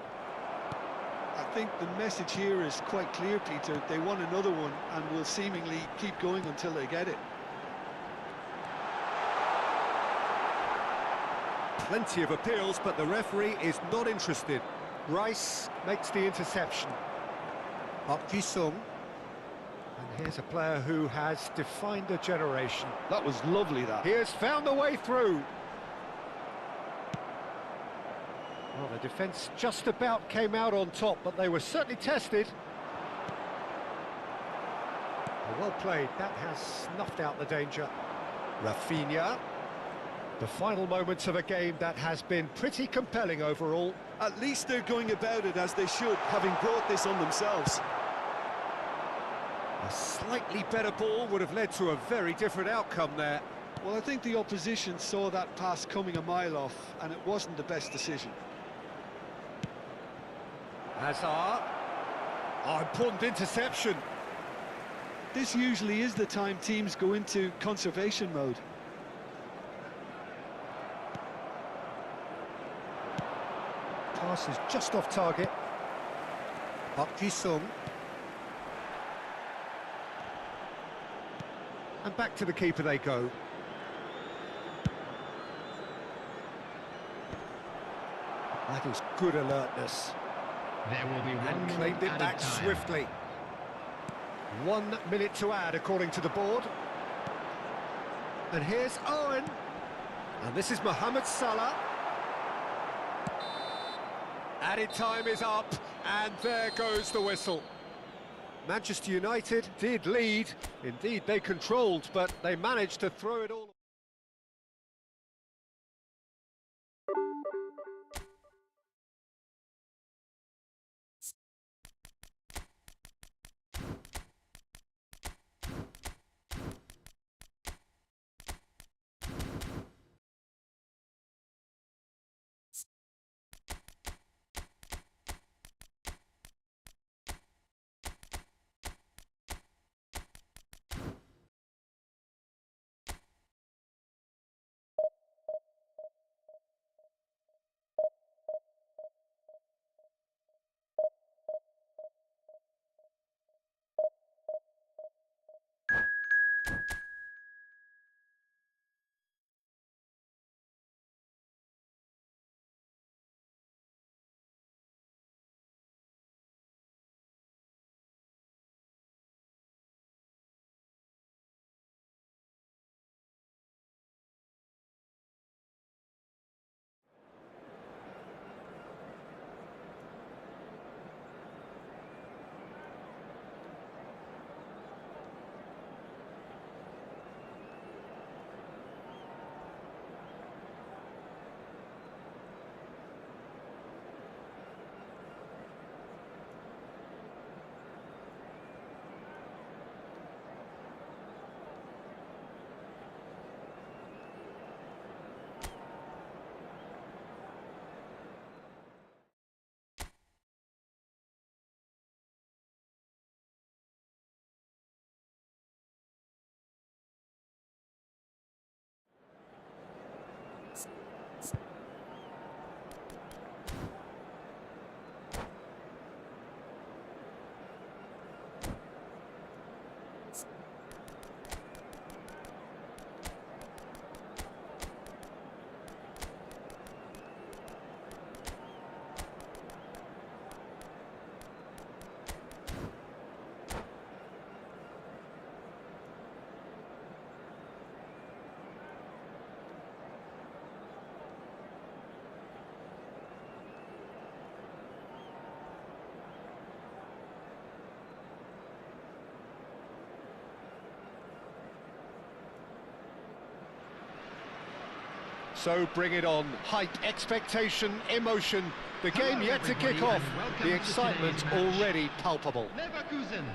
I think the message here is quite clear, Peter. They want another one and will seemingly keep going until they get it. Plenty of appeals, but the referee is not interested. Rice makes the interception. Park Ji-sung. And here's a player who has defined a generation. That was lovely, that. He has found a way through. Well, the defence just about came out on top, but they were certainly tested. Well played. That has snuffed out the danger. Rafinha. The final moments of a game that has been pretty compelling overall. At least they're going about it as they should, having brought this on themselves. A slightly better ball would have led to a very different outcome there. Well, I think the opposition saw that pass coming a mile off, and it wasn't the best decision. Hazard. Oh, important interception. This usually is the time teams go into conservation mode. Pass is just off target. Park Ji-sung. And back to the keeper they go. That is good alertness. There will be And one claimed it added back time. swiftly. 1 minute to add according to the board. And here's Owen. And this is Mohamed Salah. Added time is up, and there goes the whistle. Manchester United did lead. Indeed, they controlled, but they managed to throw it all So bring it on. Hype, expectation, emotion. The game yet to kick off. The excitement already palpable. Leverkusen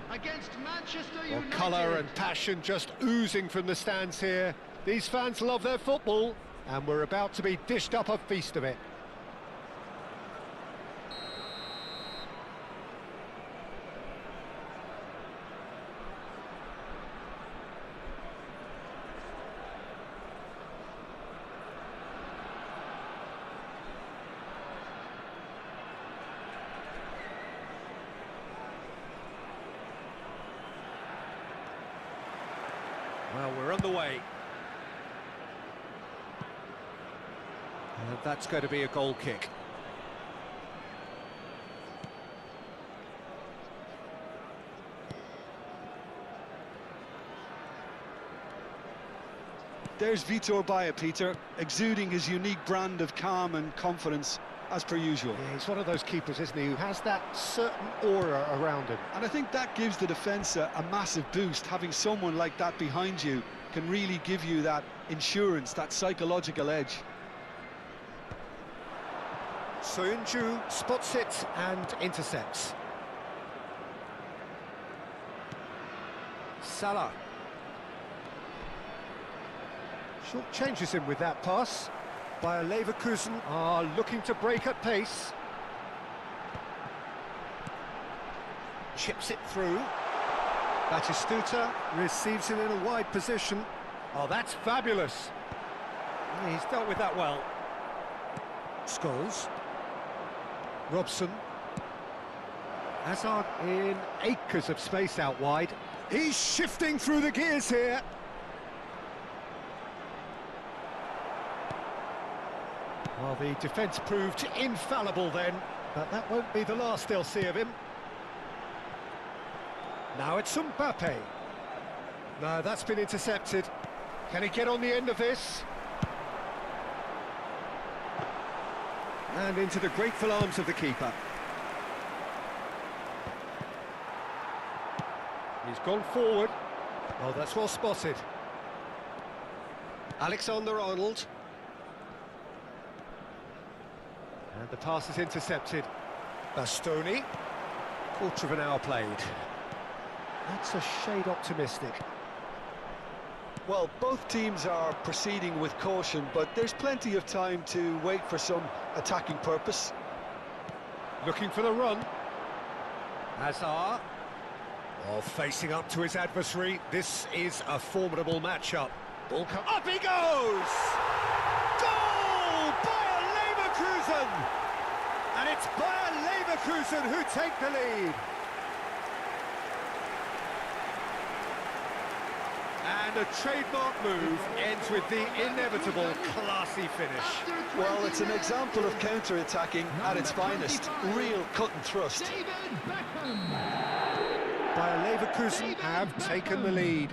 against Manchester Well, United. colour and passion just oozing from the stands here. These fans love their football, and we're about to be dished up a feast of it. Well, we're on the way. And that's going to be a goal kick. There's Vitor Baia, Peter, exuding his unique brand of calm and confidence, as per usual. Yeah, he's one of those keepers, isn't he, who has that certain aura around him. And I think that gives the defence a massive boost. Having someone like that behind you can really give you that insurance, that psychological edge. Soyuncu spots it and intercepts. Salah. Short changes him with that pass. Bayer Leverkusen are looking to break at pace. Chips it through. Batistuta receives it in a wide position. Oh, that's fabulous. Yeah, he's dealt with that well. Scholes. Robson. Hazard in acres of space out wide. He's shifting through the gears here. Well, the defence proved infallible then, but that won't be the last they'll see of him. Now it's Mbappe. No, that's been intercepted. Can he get on the end of this? And into the grateful arms of the keeper. He's gone forward. Oh, that's well spotted. Alexander-Arnold. And the pass is intercepted. Bastoni. Quarter of an hour played. That's a shade optimistic. Well, both teams are proceeding with caution, but there's plenty of time to wait for some attacking purpose. Looking for the run. Hazard. Oh, facing up to his adversary. This is a formidable matchup. Ball up he goes! Goal! Bayer Leverkusen! And it's Bayer Leverkusen who take the lead. And a trademark move ends with the inevitable classy finish. Well, it's an example of counter-attacking at its finest. Real cut and thrust. David Beckham. Bayer Leverkusen have taken the lead.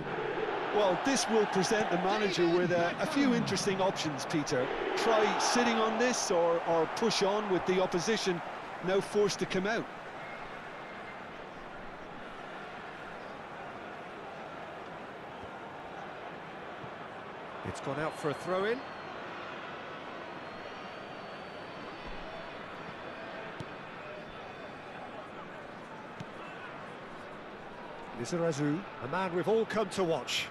Well, this will present the manager with a few interesting options, Peter. Try sitting on this or push on with the opposition now forced to come out. It's gone out for a throw-in. Lizarazu, a man we've all come to watch.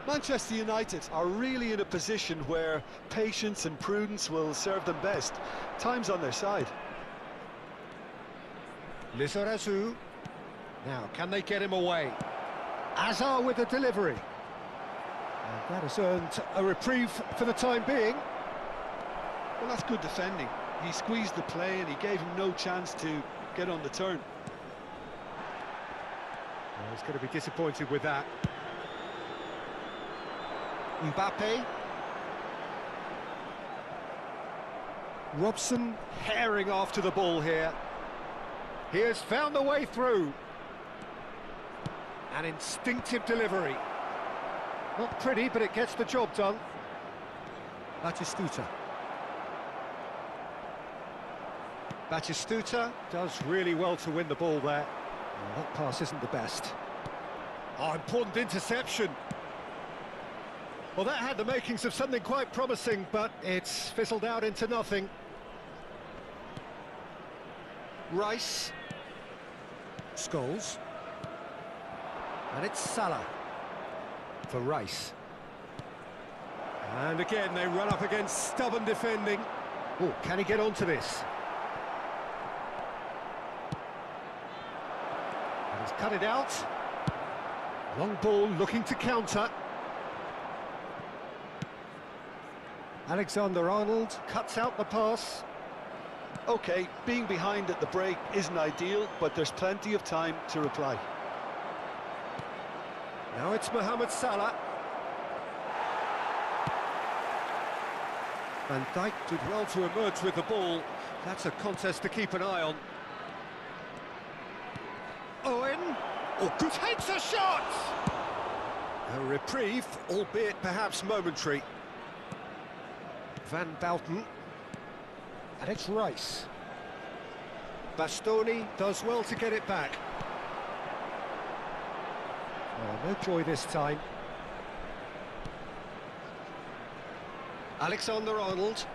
Manchester United are really in a position where patience and prudence will serve them best. Time's on their side. Lizarazu. Now, can they get him away? Hazard with the delivery. And that has earned a reprieve for the time being. Well, that's good defending. He squeezed the play and he gave him no chance to get on the turn. Well, he's going to be disappointed with that. Mbappe. Robson herring after the ball here. He has found the way through. An instinctive delivery. Not pretty, but it gets the job done. Batistuta. Batistuta does really well to win the ball there. Oh, that pass isn't the best. Oh, important interception. Well, that had the makings of something quite promising, but it's fizzled out into nothing. Rice. Scholes. And it's Salah. For Rice. And again, they run up against stubborn defending. Oh, can he get onto this? And he's cut it out. Long ball looking to counter. Alexander-Arnold cuts out the pass. OK, being behind at the break isn't ideal, but there's plenty of time to reply. Now it's Mohamed Salah. Van Dijk did well to emerge with the ball. That's a contest to keep an eye on. Owen. Oh, good. Takes a shot! A reprieve, albeit perhaps momentary. Van Bouten. And it's Rice. Bastoni does well to get it back. Oh, no joy this time. Alexander-Arnold.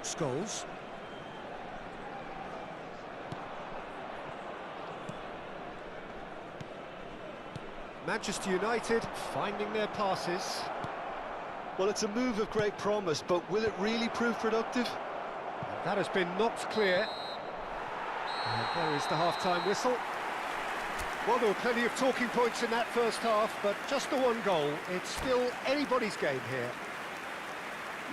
Scholes. Manchester United finding their passes. Well, it's a move of great promise, but will it really prove productive? That has been knocked clear. And there is the half-time whistle. Well, there were plenty of talking points in that first half, but just the one goal. It's still anybody's game here.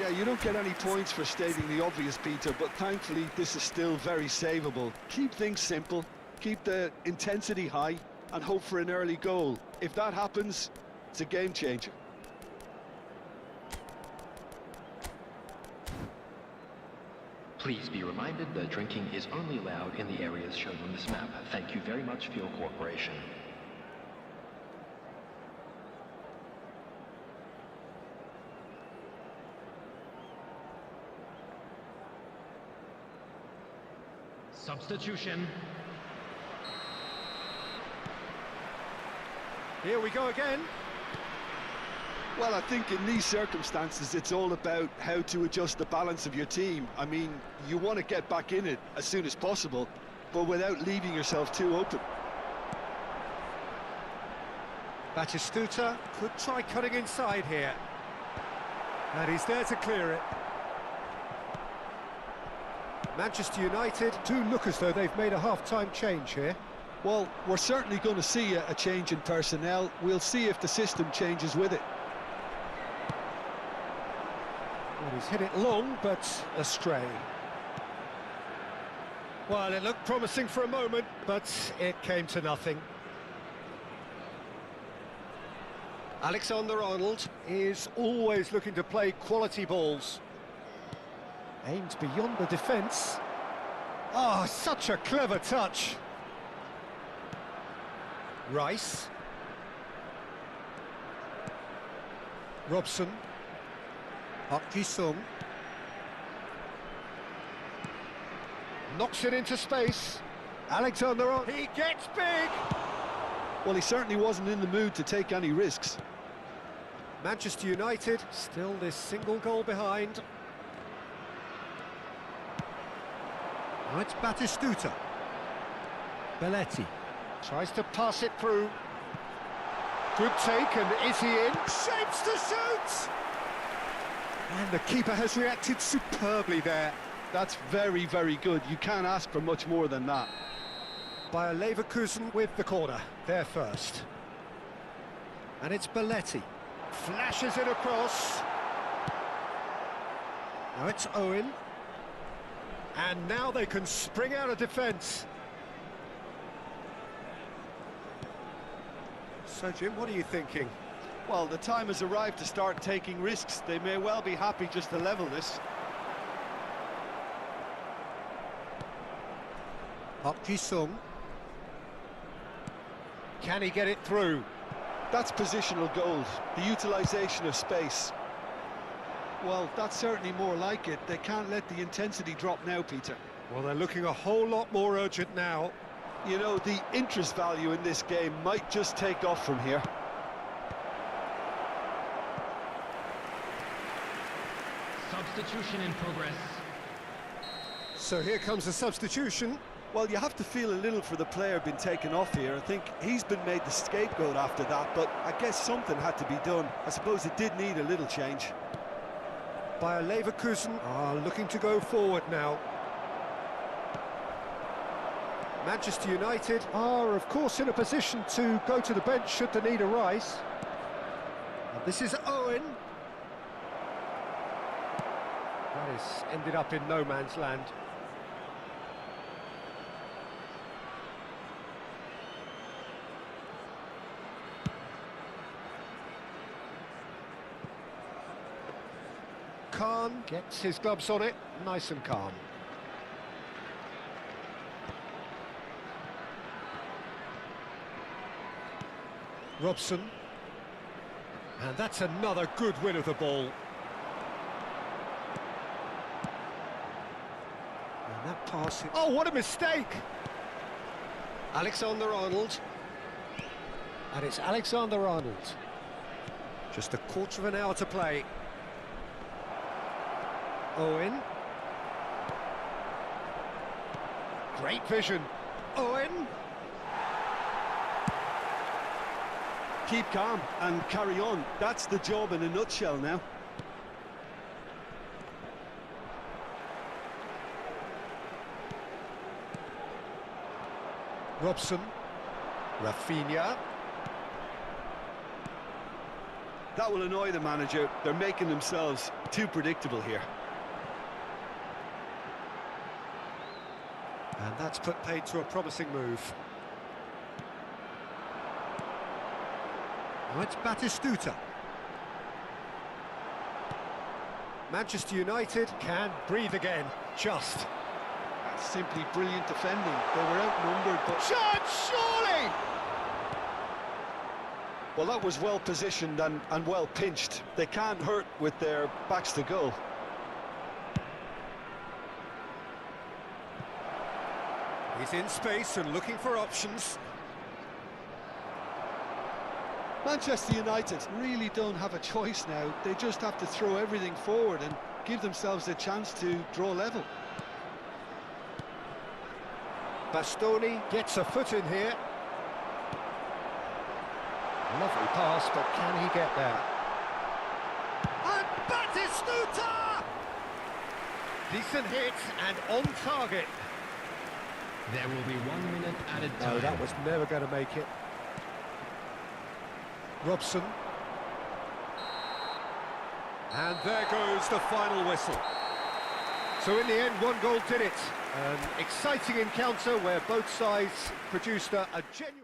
Yeah, you don't get any points for stating the obvious, Peter, but thankfully this is still very savable. Keep things simple, keep the intensity high, and hope for an early goal. If that happens, it's a game changer. Please be reminded that drinking is only allowed in the areas shown on this map. Thank you very much for your cooperation. Substitution. Here we go again. Well, I think in these circumstances, it's all about how to adjust the balance of your team. I mean, you want to get back in it as soon as possible, but without leaving yourself too open. Batistuta could try cutting inside here. And he's there to clear it. Manchester United do look as though they've made a half-time change here. Well, we're certainly going to see a change in personnel. We'll see if the system changes with it. Well, he's hit it long, but astray. Well, it looked promising for a moment, but it came to nothing. Alexander-Arnold is always looking to play quality balls. Aimed beyond the defence. Oh, such a clever touch. Rice. Robson. Park-Ji-sung. Knocks it into space. Alexander-Arnold. He gets big! Well, he certainly wasn't in the mood to take any risks. Manchester United still this single goal behind. Now it's Batistuta. Belletti tries to pass it through. Good take, and is he in? Shapes to shoot! And the keeper has reacted superbly there. That's very, very good. You can't ask for much more than that. Bayer Leverkusen with the corner, there first. And it's Belletti. Flashes it across. Now it's Owen. And now they can spring out of defence. So, Jim, what are you thinking? Well, the time has arrived to start taking risks. They may well be happy just to level this. Park-Ji-sung. Can he get it through? That's positional gold, the utilisation of space. Well, that's certainly more like it. They can't let the intensity drop now, Peter. Well, they're looking a whole lot more urgent now. You know, the interest value in this game might just take off from here. Substitution in progress. So here comes a substitution. Well, you have to feel a little for the player being taken off here. I think he's been made the scapegoat after that, but I guess something had to be done. I suppose it did need a little change. Bayer Leverkusen are looking to go forward now. Manchester United are, of course, in a position to go to the bench should the need arise. And this is Owen. That has ended up in no man's land. Khan gets his gloves on it, nice and calm. Robson. And that's another good win of the ball. And that pass... Oh, what a mistake! Alexander-Arnold. And it's Alexander-Arnold. Just a quarter of an hour to play. Owen. Great vision. Owen. Keep calm and carry on. That's the job in a nutshell now. Robson. Rafinha. That will annoy the manager. They're making themselves too predictable here. And that's put paid to a promising move. Now it's Batistuta. Manchester United can breathe again, just. That's simply brilliant defending. They were outnumbered, but... Shot, surely! Well, that was well positioned and well pinched. They can't hurt with their backs to goal. He's in space and looking for options. Manchester United really don't have a choice now. They just have to throw everything forward and give themselves a chance to draw level. Bastoni gets a foot in here. Lovely pass, but can he get there? And Batistuta! Decent hit and on target. There will be 1 minute added time. No, that was never going to make it. Robson. And there goes the final whistle. So in the end, one goal did it. An exciting encounter where both sides produced a genuine...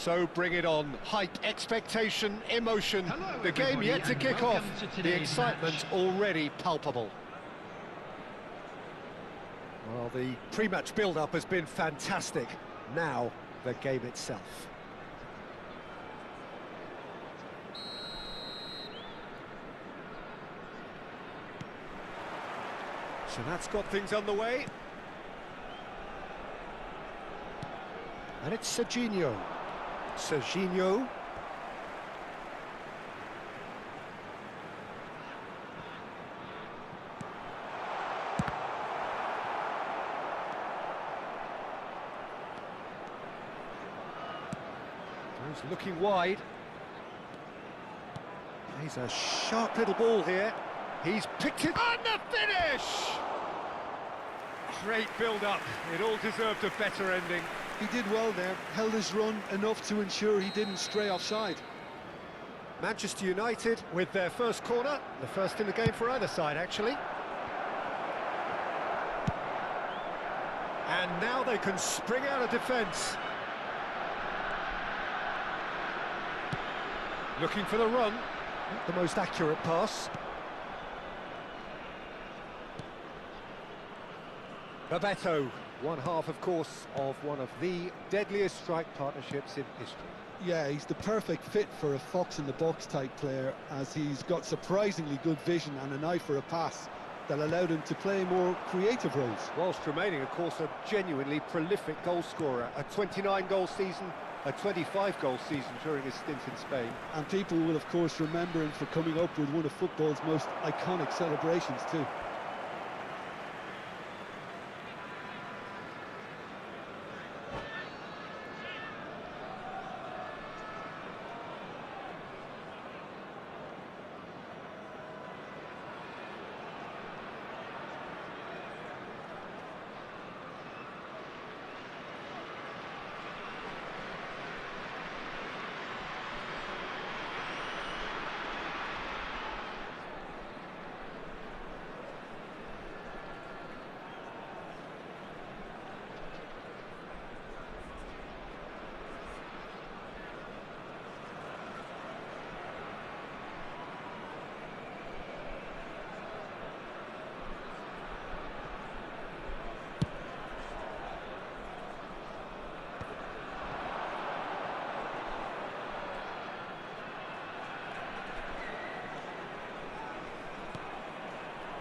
So bring it on. Hype, expectation, emotion. Hello, The game everybody, yet to and kick off. welcome to The today's excitement match. already palpable. Well, the pre-match build-up has been fantastic. Now, the game itself. So that's got things underway. And it's Serginho. Serginho. He's looking wide. He's a sharp little ball here. He's picked it. And the finish! Great build-up. It all deserved a better ending. He did well there, held his run enough to ensure he didn't stray offside. Manchester United with their first corner, the first in the game for either side, actually. And now they can spring out of defence. Looking for the run. Not the most accurate pass. Bebeto, one half, of course, of one of the deadliest strike partnerships in history. Yeah, he's the perfect fit for a fox-in-the-box type player, as he's got surprisingly good vision and an eye for a pass that allowed him to play more creative roles. Whilst remaining, of course, a genuinely prolific goal scorer. A 29-goal season, a 25-goal season during his stint in Spain. And people will, of course, remember him for coming up with one of football's most iconic celebrations too.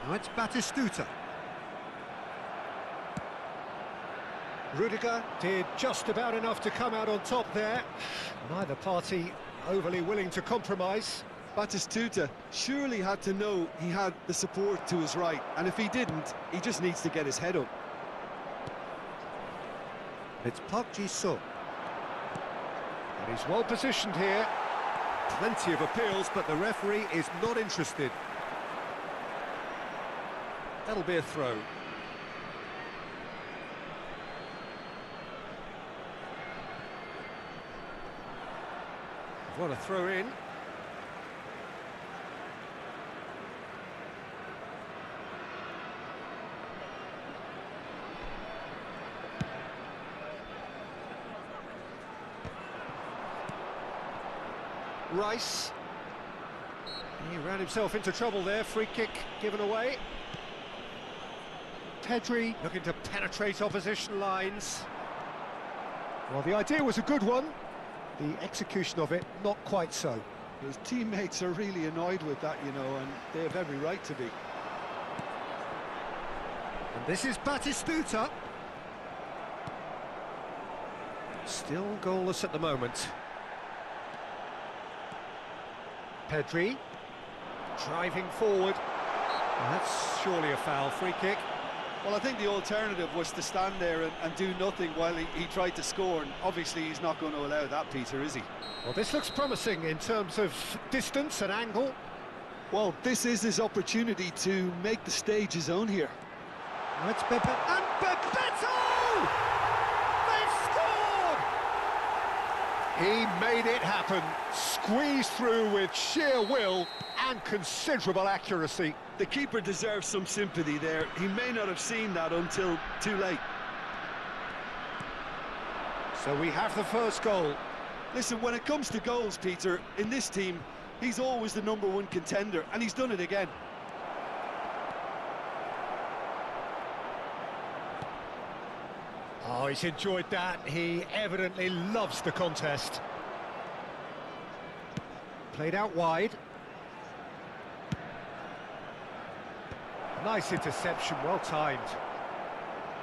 Now it's Batistuta. Rudiger did just about enough to come out on top there. Neither party overly willing to compromise. Batistuta surely had to know he had the support to his right, and if he didn't, he just needs to get his head up. It's Park Ji-sung. And he's well positioned here. Plenty of appeals, but the referee is not interested. That'll be a throw. What a throw in. Rice. He ran himself into trouble there. Free kick given away. Pedri looking to penetrate opposition lines. Well, the idea was a good one. The execution of it, not quite so. His teammates are really annoyed with that, you know, and they have every right to be. And this is Batistuta. Still goalless at the moment. Pedri driving forward. Well, that's surely a foul. Free kick. Well, I think the alternative was to stand there and do nothing while he tried to score, and obviously he's not going to allow that, Peter, is he? Well, this looks promising in terms of distance and angle. Well, this is his opportunity to make the stage his own here. Now it's Pepe and Bebeto! They've scored! He made it happen, squeezed through with sheer will and considerable accuracy. The keeper deserves some sympathy there. He may not have seen that until too late. So we have the first goal. Listen, when it comes to goals, Peter, in this team, he's always the #1 contender, and he's done it again. Oh, he's enjoyed that. He evidently loves the contest. Played out wide. Nice interception, well timed.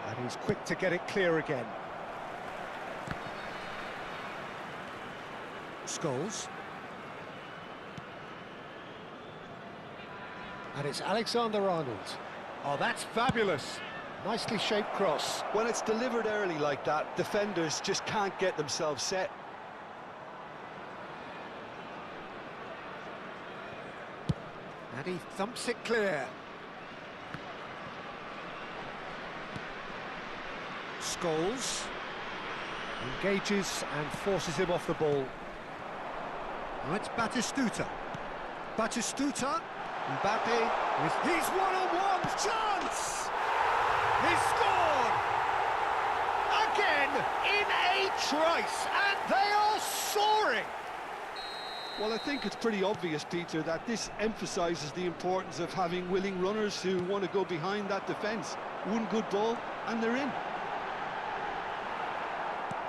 And he's quick to get it clear again. Scholes. And it's Alexander-Arnold. Oh, that's fabulous. Nicely shaped cross. When it's delivered early like that, defenders just can't get themselves set. And he thumps it clear. Scholes engages and forces him off the ball. Now it's Batistuta. Batistuta. Mbappe. He's one-on-one. Chance! He scored! Again in a trice, and they are soaring! Well, I think it's pretty obvious, Peter, that this emphasises the importance of having willing runners who want to go behind that defence. One good ball, and they're in.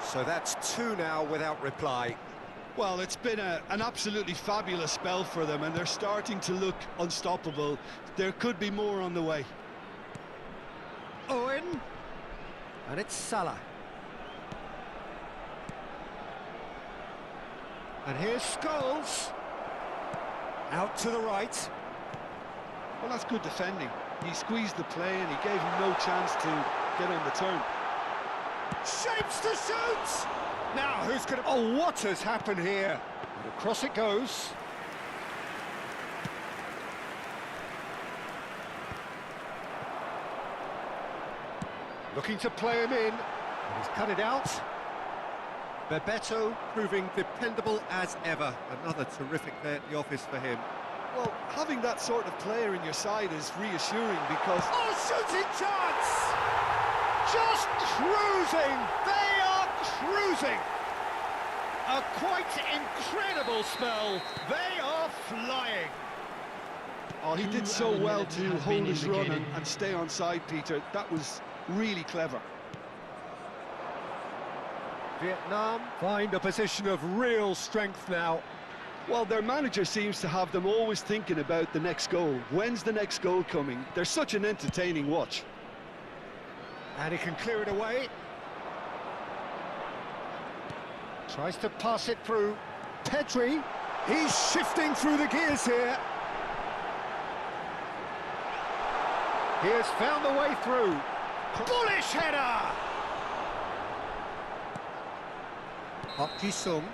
So that's 2 now without reply. Well, it's been an absolutely fabulous spell for them, and they're starting to look unstoppable. There could be more on the way. Owen. And it's Salah. And here's Scholes. Out to the right. Well, that's good defending. He squeezed the play and he gave him no chance to get on the turn. Shapes to shoot! Now, who's going to... Oh, what has happened here? And across it goes. Looking to play him in. And he's cut it out. Bebeto proving dependable as ever. Another terrific day at the office for him. Well, having that sort of player in your side is reassuring because... Oh, shooting chance! Just cruising! They are cruising! A quite incredible spell. They are flying. Oh, he did so well to hold his run and stay on side, Peter. That was really clever. Vietnam find a position of real strength now. Well, their manager seems to have them always thinking about the next goal. When's the next goal coming? They're such an entertaining watch. And he can clear it away. Tries to pass it through. Pedri, he's shifting through the gears here. He has found the way through. Bullish header! Park Ji-sung.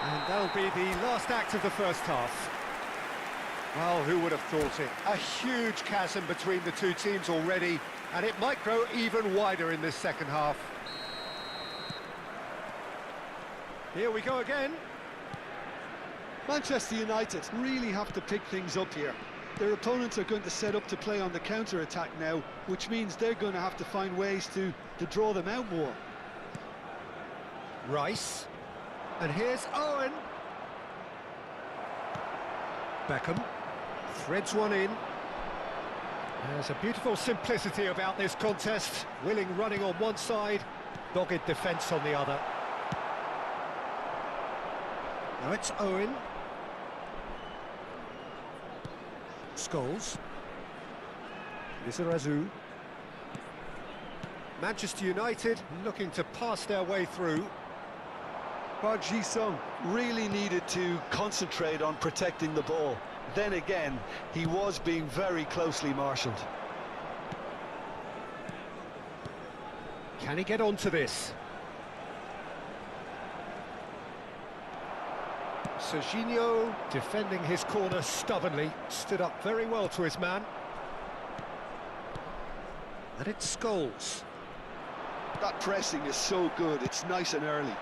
And that'll be the last act of the first half. Well, who would have thought it? A huge chasm between the two teams already, and it might grow even wider in this second half. Here we go again. Manchester United really have to pick things up here. Their opponents are going to set up to play on the counter-attack now, which means they're going to have to find ways to draw them out more. Rice. And here's Owen. Beckham threads one in. There's a beautiful simplicity about this contest. Willing running on one side, dogged defence on the other. Now it's Owen. Scholes. Lizarazu. Manchester United looking to pass their way through. Park Ji-sung really needed to concentrate on protecting the ball. Then again, he was being very closely marshalled. Can he get onto this? Serginho defending his corner stubbornly, stood up very well to his man. And it's Scholes. That pressing is so good, it's nice and early.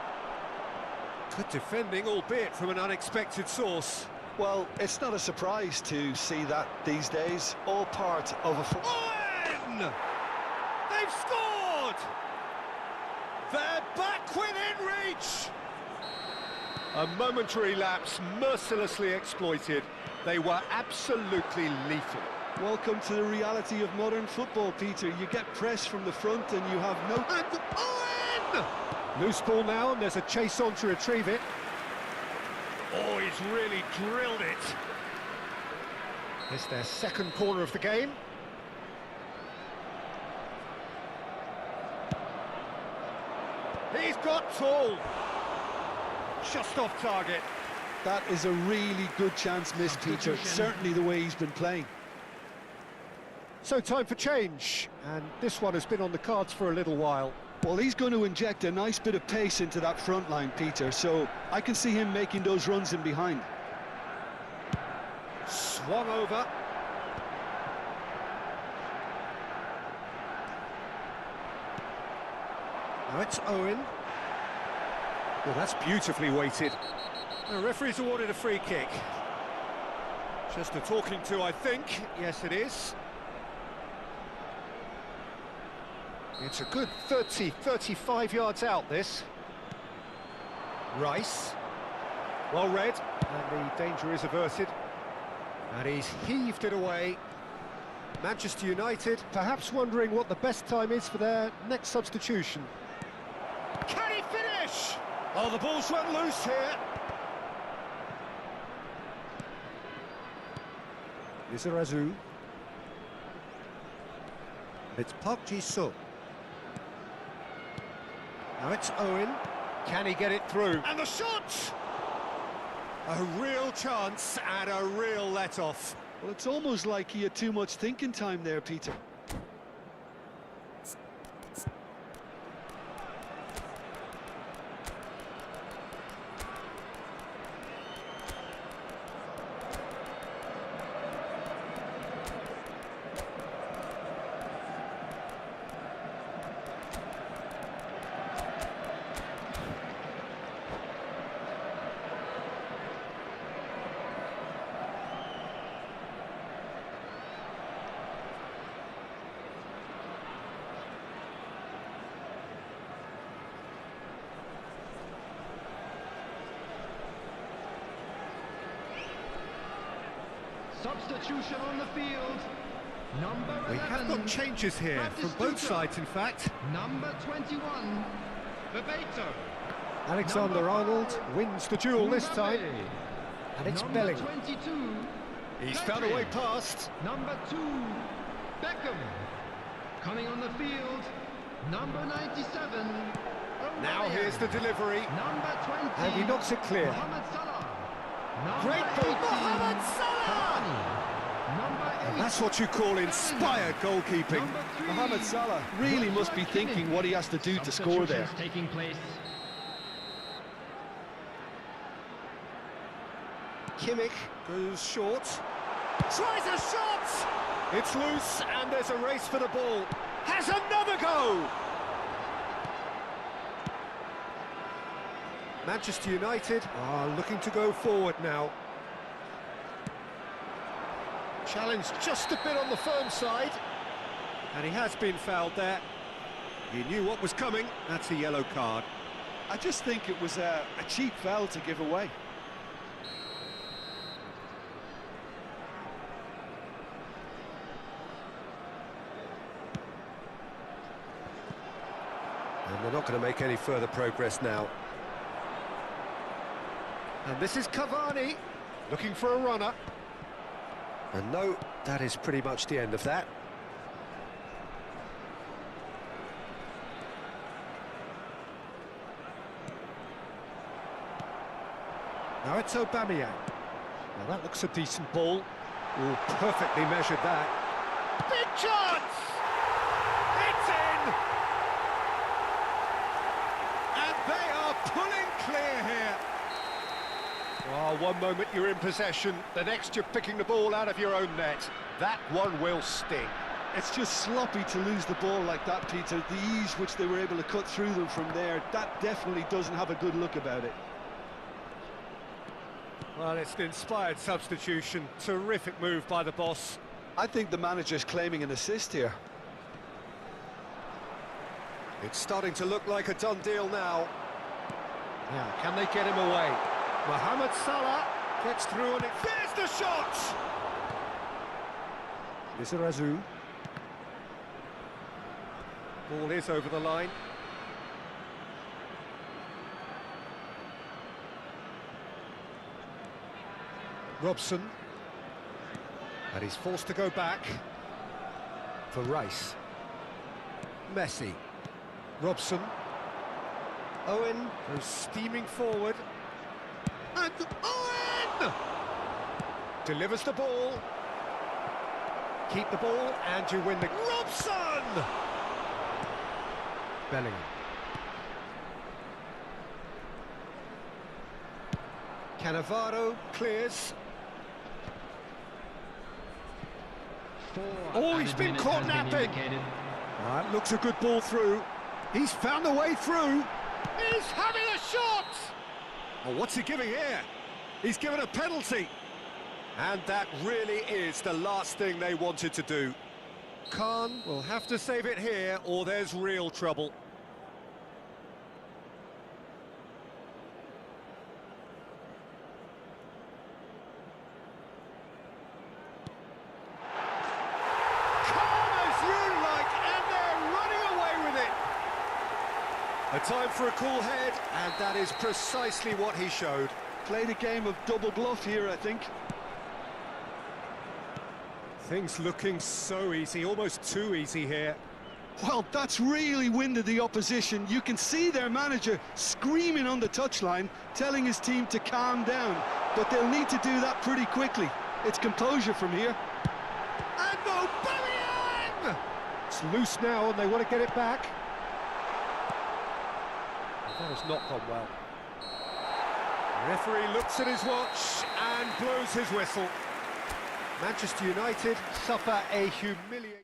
Good defending, albeit from an unexpected source. Well, it's not a surprise to see that these days, all part of a... Owen! They've scored! They're back within reach! A momentary lapse mercilessly exploited. They were absolutely lethal. Welcome to the reality of modern football, Peter. You get press from the front and you have no... And Owen! Loose ball now, and there's a chase on to retrieve it. Oh, he's really drilled it. It's their second corner of the game. He's got tall. Just off target. That is a really good chance missed, Peter. Certainly the way he's been playing. So time for change, and this one has been on the cards for a little while. Well, he's going to inject a nice bit of pace into that front line, Peter, so I can see him making those runs in behind. Swung over. Now it's Owen. Well, that's beautifully weighted. The referee's awarded a free kick. Just a talking to, I think. Yes, it is. It's a good 30, 35 yards out, this. Rice. Well read, and the danger is averted. And he's heaved it away. Manchester United perhaps wondering what the best time is for their next substitution. Can he finish? Oh, the ball's run loose here. Lizarazu. It's Park Ji-soo. Now it's Owen. Can he get it through? And the shot! A real chance and a real let-off. Well, it's almost like he had too much thinking time there, Peter. Substitution on the field. Number 11. We have got changes here from both sides, in fact. Number 21. Bebeto. Alexander-Arnold wins the duel this time. And it's Number Bellingham. 22. He's found a way past. Number 2. Beckham. Coming on the field. Number 97. Now Aubameyang. here's the delivery. Number 20. And he knocks it clear. Mohamed Salah. Number Great ball, 18, Mohamed Salah! Cavani. Number 8. That's what you call inspired goalkeeping. Number 3. Mohamed Salah really must be thinking what he has to do to score there. Substitutions taking place. Kimmich goes short. Tries a shot! It's loose and there's a race for the ball. Has another go! Manchester United are looking to go forward now. Challenge just a bit on the firm side. And he has been fouled there. He knew what was coming. That's a yellow card. I just think it was a cheap foul to give away. And they're not going to make any further progress now. And this is Cavani, looking for a runner. And no, that is pretty much the end of that. Now it's Aubameyang. Now that looks a decent ball. Oh, perfectly measured that. Big chance! It's in! And they are pulling clear here. Oh, one moment you're in possession, the next you're picking the ball out of your own net. That one will sting. It's just sloppy to lose the ball like that, Peter. The ease which they were able to cut through them from there, that definitely doesn't have a good look about it. Well, it's an inspired substitution. Terrific move by the boss. I think the manager's claiming an assist here. It's starting to look like a done deal now. Now, can they get him away? Mohamed Salah gets through and there's the shot! Lizarazu. Ball is over the line. Robson. And he's forced to go back. For Rice. Messi. Robson. Owen goes steaming forward. And Owen! Delivers the ball. Keep the ball and you win the... Robson! Bellingham. Cannavaro clears. Oh, he's been caught napping. That looks a good ball through. He's found a way through. He's having a shot! Oh, what's he giving here? He's given a penalty. And that really is the last thing they wanted to do. Khan will have to save it here or there's real trouble. A time for a cool head, and that is precisely what he showed. Played a game of double bluff here, I think. Things looking so easy, almost too easy here. Well, that's really winded the opposition. You can see their manager screaming on the touchline, telling his team to calm down. But they'll need to do that pretty quickly. It's composure from here. And Aubameyang! It's loose now, and they want to get it back. That has not gone well. The referee looks at his watch and blows his whistle. Manchester United suffer a humiliating...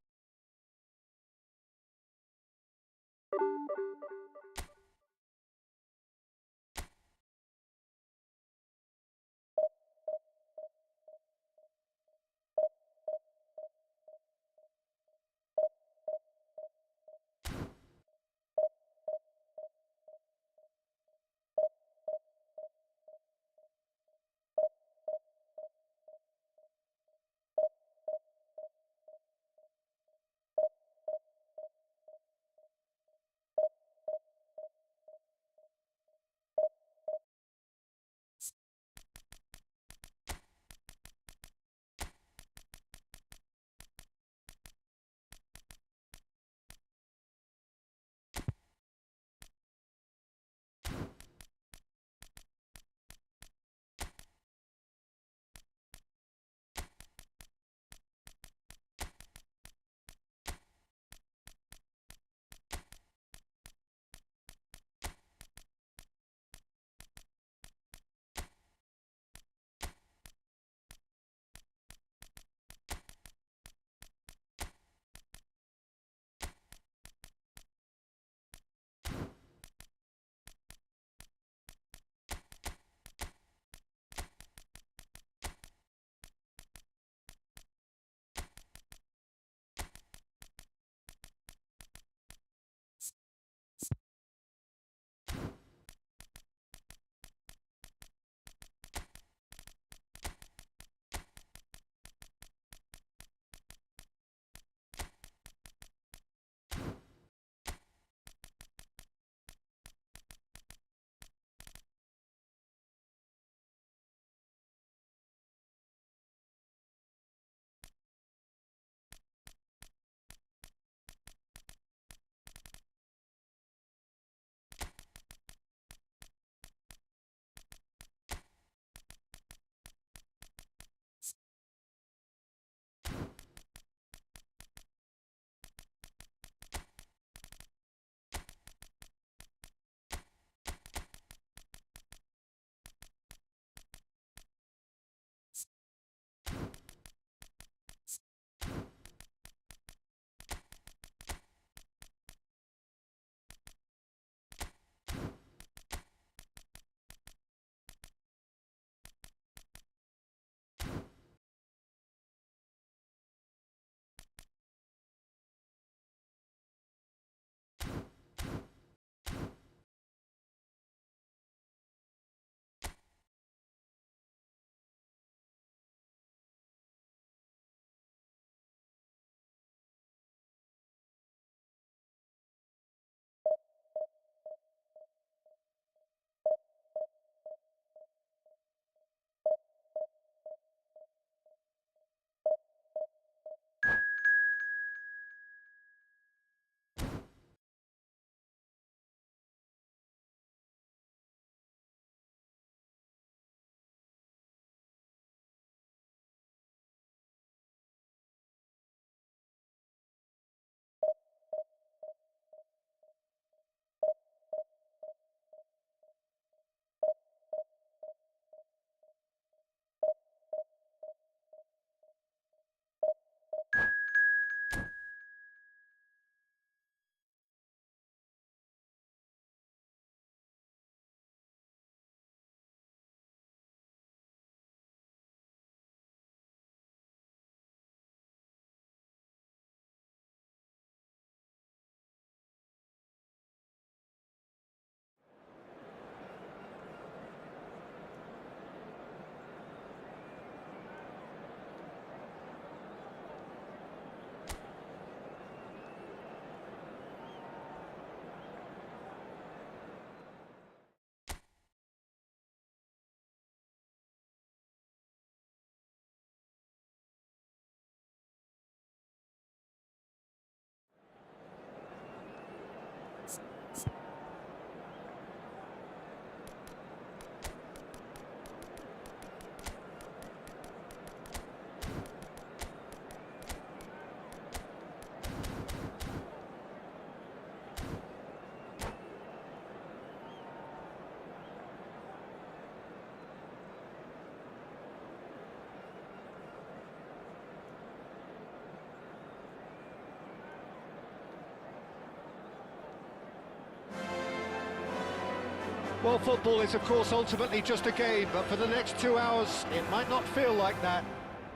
Well, football is, of course, ultimately just a game, but for the next 2 hours, it might not feel like that.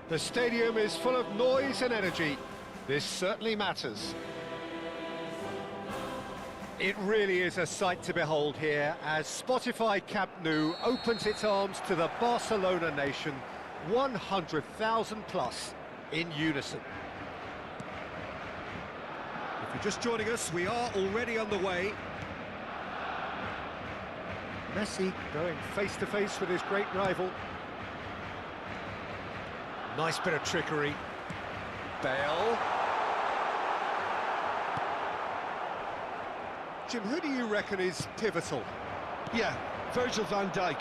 The stadium is full of noise and energy. This certainly matters. It really is a sight to behold here as Spotify Camp Nou opens its arms to the Barcelona nation, 100,000 plus in unison. If you're just joining us, we are already underway. Messi going face-to-face with his great rival. Nice bit of trickery. Bale. Jim, who do you reckon is pivotal? Yeah, Virgil van Dijk.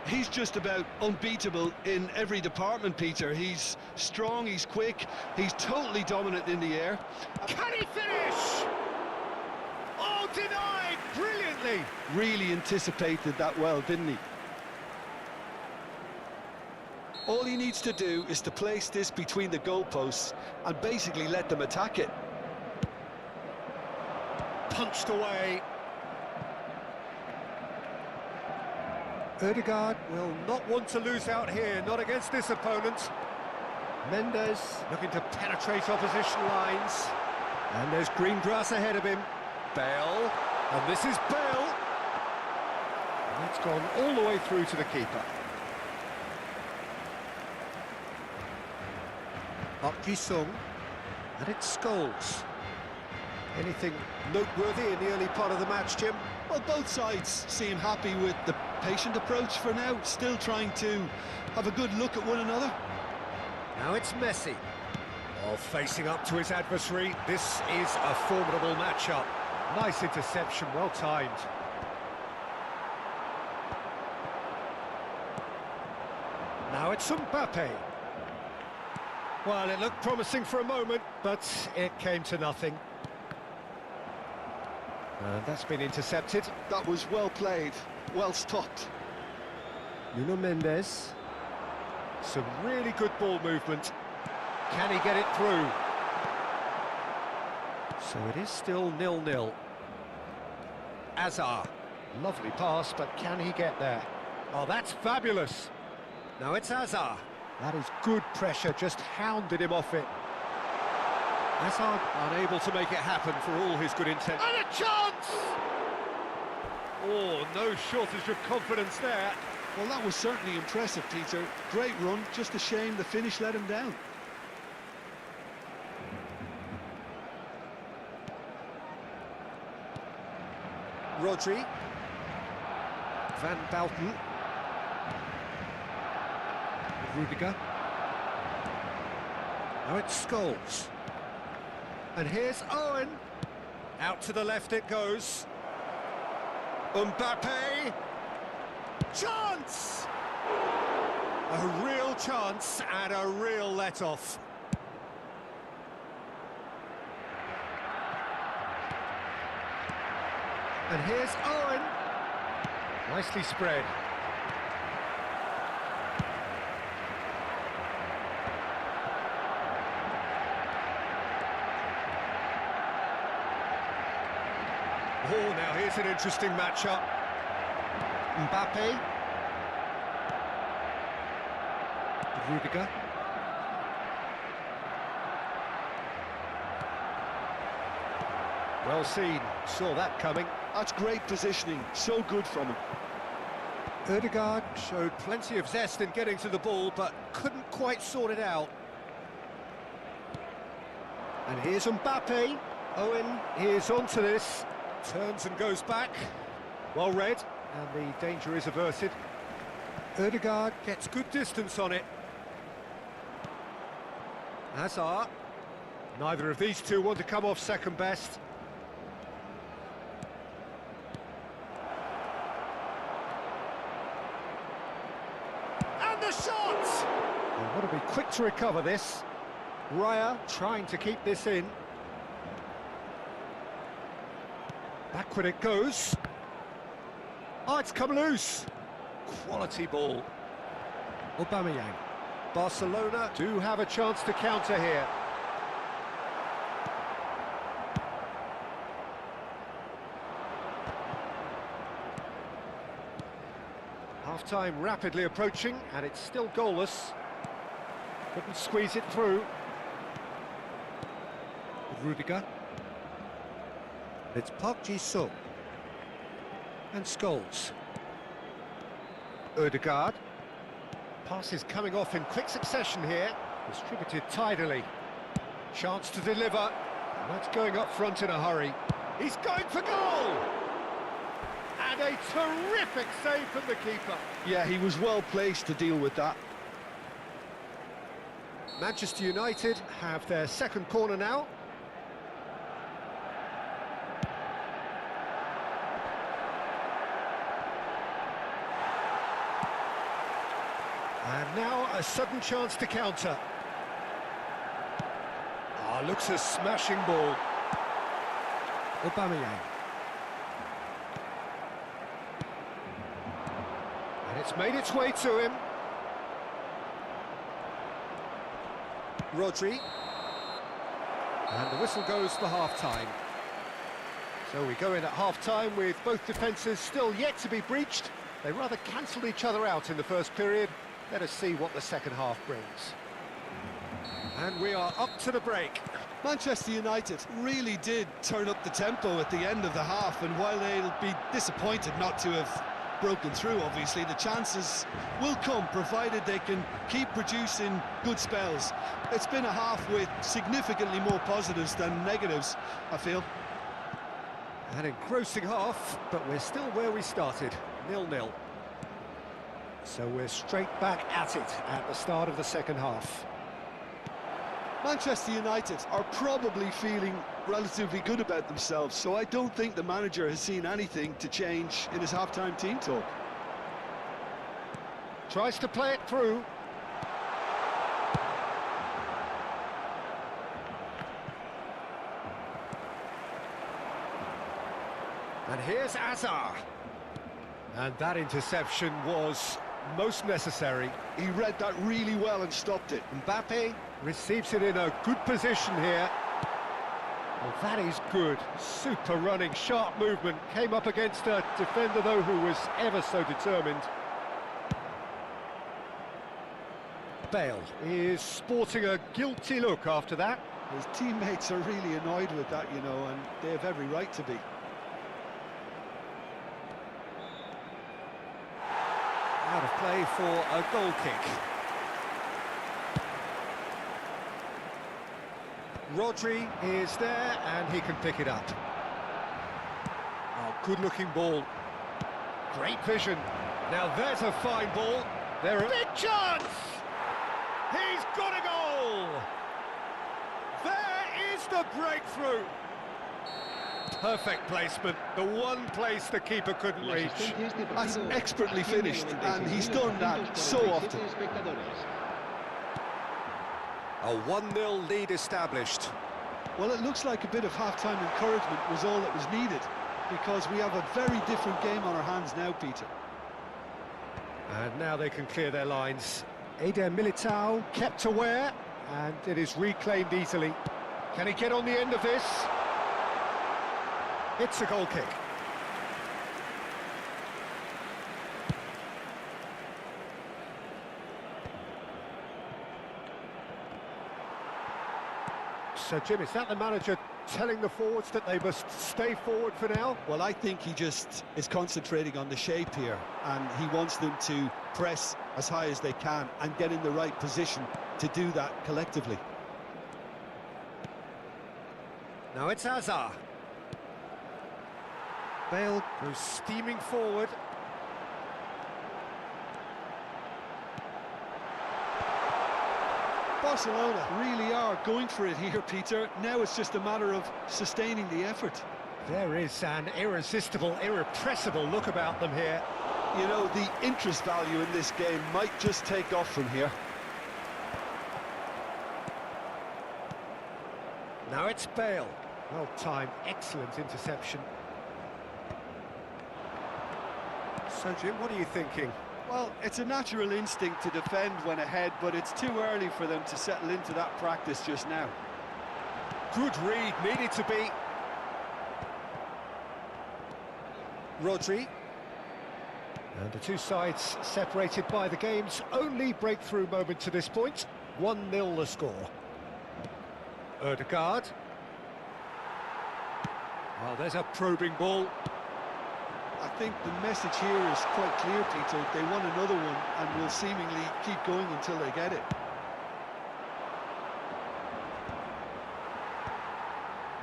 He's just about unbeatable in every department, Peter. He's strong, he's quick, he's totally dominant in the air. Can he finish? Oh, denied! Brilliantly! Really anticipated that well, didn't he? All he needs to do is to place this between the goalposts and basically let them attack it. Punched away. Ødegaard will not want to lose out here, not against this opponent. Mendes looking to penetrate opposition lines. And there's green grass ahead of him. Bale, and this is Bale. And it's gone all the way through to the keeper. Park Ji-sung, and it's Scholes. Anything noteworthy in the early part of the match, Jim? Well, both sides seem happy with the patient approach for now, still trying to have a good look at one another. Now it's Messi. While facing up to his adversary, this is a formidable matchup. Nice interception, well timed. Now it's Mbappe. Well, it looked promising for a moment, but it came to nothing. And that's been intercepted. That was well played, well stopped. Nuno Mendes. Some really good ball movement. Can he get it through? So it is still 0-0. Hazard. Lovely pass, but can he get there? Oh, that's fabulous. Now it's Hazard. That is good pressure, just hounded him off it. Hazard unable to make it happen for all his good intent. And a chance! Oh, no shortage of confidence there. Well, that was certainly impressive, Peter. Great run, just a shame the finish let him down. Rodri. Van Bauten. Rudiger. Now it's Scholes. And here's Owen. Out to the left it goes. Mbappe. Chance! A real chance and a real let-off. And here's Owen. Nicely spread. Oh, now here's an interesting matchup. Mbappe. Rudiger. Well seen, saw that coming. That's great positioning, so good from him. Ødegaard showed plenty of zest in getting to the ball, but couldn't quite sort it out. And here's Mbappe. Owen is onto this. Turns and goes back. Well read, and the danger is averted. Ødegaard gets good distance on it. Hazard. Neither of these two want to come off second best. And the shot! They want to be quick to recover this. Raya trying to keep this in. Backward it goes. Oh, it's come loose. Quality ball. Aubameyang. Barcelona do have a chance to counter here. Half-time rapidly approaching, and it's still goalless. Couldn't squeeze it through. Rudiger. It's Park Ji-sung. And Scholes. Ødegaard. Passes coming off in quick succession here. Distributed tidily. Chance to deliver. And that's going up front in a hurry. He's going for goal! And a terrific save from the keeper. Yeah, he was well placed to deal with that. Manchester United have their second corner now. And now a sudden chance to counter. Ah, looks a smashing ball. Aubameyang. And it's made its way to him. Rodri. And the whistle goes for half-time. So we go in at half-time with both defences still yet to be breached. They rather cancelled each other out in the first period. Let us see what the second half brings. And we are up to the break. Manchester United really did turn up the tempo at the end of the half, and while they'll be disappointed not to have broken through, obviously, the chances will come, provided they can keep producing good spells. It's been a half with significantly more positives than negatives, I feel. An engrossing half, but we're still where we started, 0-0. So we're straight back at it at the start of the second half. Manchester United are probably feeling relatively good about themselves, so I don't think the manager has seen anything to change in his half-time team talk. Tries to play it through. And here's Azar. And that interception was most necessary. He read that really well and stopped it. Mbappe receives it in a good position here. Well, that is good. Super running, sharp movement. Came up against a defender, though, who was ever so determined. Bale is sporting a guilty look after that. His teammates are really annoyed with that, you know, and they have every right to be. Out of play for a goal kick. Rodri is there, and he can pick it up. Oh, good-looking ball. Great vision. Now there's a fine ball. There a big chance! He's got a goal! There is the breakthrough. Perfect placement, the one place the keeper couldn't reach. That's expertly finished, and he's done that so often. A 1-0 lead established. Well, it looks like a bit of half-time encouragement was all that was needed, because we have a very different game on our hands now, Peter. And now they can clear their lines. Eder Militao kept aware, and it is reclaimed easily. Can he get on the end of this? It's a goal kick. So, Jim, is that the manager telling the forwards that they must stay forward for now? Well, I think he just is concentrating on the shape here, and he wants them to press as high as they can and get in the right position to do that collectively. Now it's Azar. Bale goes steaming forward. Barcelona really are going for it here, Peter. Now it's just a matter of sustaining the effort. There is an irresistible, irrepressible look about them here. You know, the interest value in this game might just take off from here. Now it's Bale. Well timed, excellent interception. So, Jim, what are you thinking? Well, it's a natural instinct to defend when ahead, but it's too early for them to settle into that practice just now. Good read, needed to be. Rodri. And the two sides separated by the game's only breakthrough moment to this point. 1-0 the score. Ødegaard. Well, there's a probing ball. I think the message here is quite clear, Peter. They want another one and will seemingly keep going until they get it.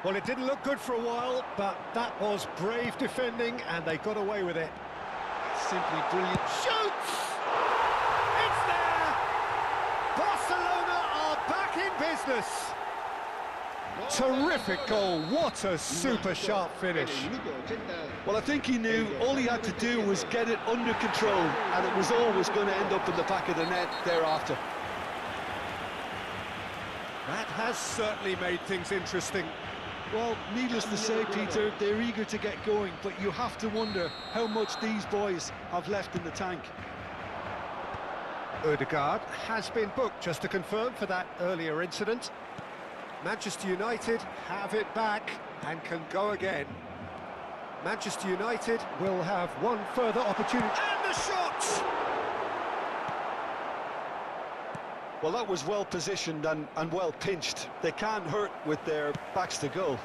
Well, it didn't look good for a while, but that was brave defending and they got away with it. Simply brilliant. Shoots! It's there! Barcelona are back in business. Terrific goal, what a super sharp finish. Well, I think he knew all he had to do was get it under control, and it was always going to end up in the back of the net thereafter. That has certainly made things interesting. Well, needless to say, Peter, they're eager to get going, but you have to wonder how much these boys have left in the tank. Ødegaard has been booked, just to confirm, for that earlier incident. Manchester United have it back and can go again. Manchester United will have one further opportunity. And the shot! Well, that was well positioned and well pinched. They can't hurt with their backs to goal.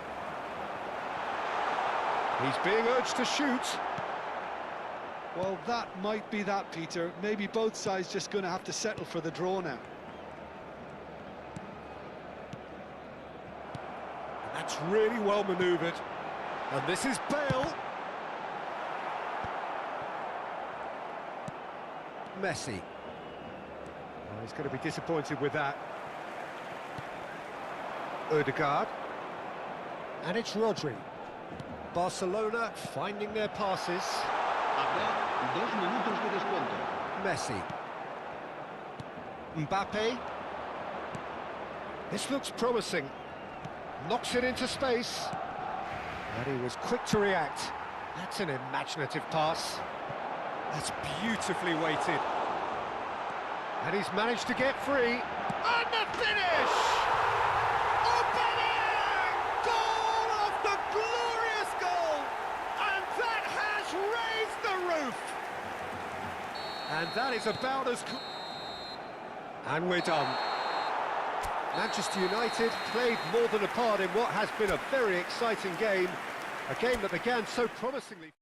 He's being urged to shoot. Well, that might be that, Peter. Maybe both sides just going to have to settle for the draw now. That's really well manoeuvred. And this is Bale. Messi. Oh, he's going to be disappointed with that. Ødegaard. And it's Rodri. Barcelona finding their passes. Habrá 2 minutos de descuento. Messi. Mbappe. This looks promising. Knocks it into space. And he was quick to react. That's an imaginative pass. That's beautifully weighted. And he's managed to get free. And the finish! Oh, bang! Goal of the glorious goal! And that has raised the roof! And that is about as... And we're done. Manchester United played more than a part in what has been a very exciting game. A game that began so promisingly.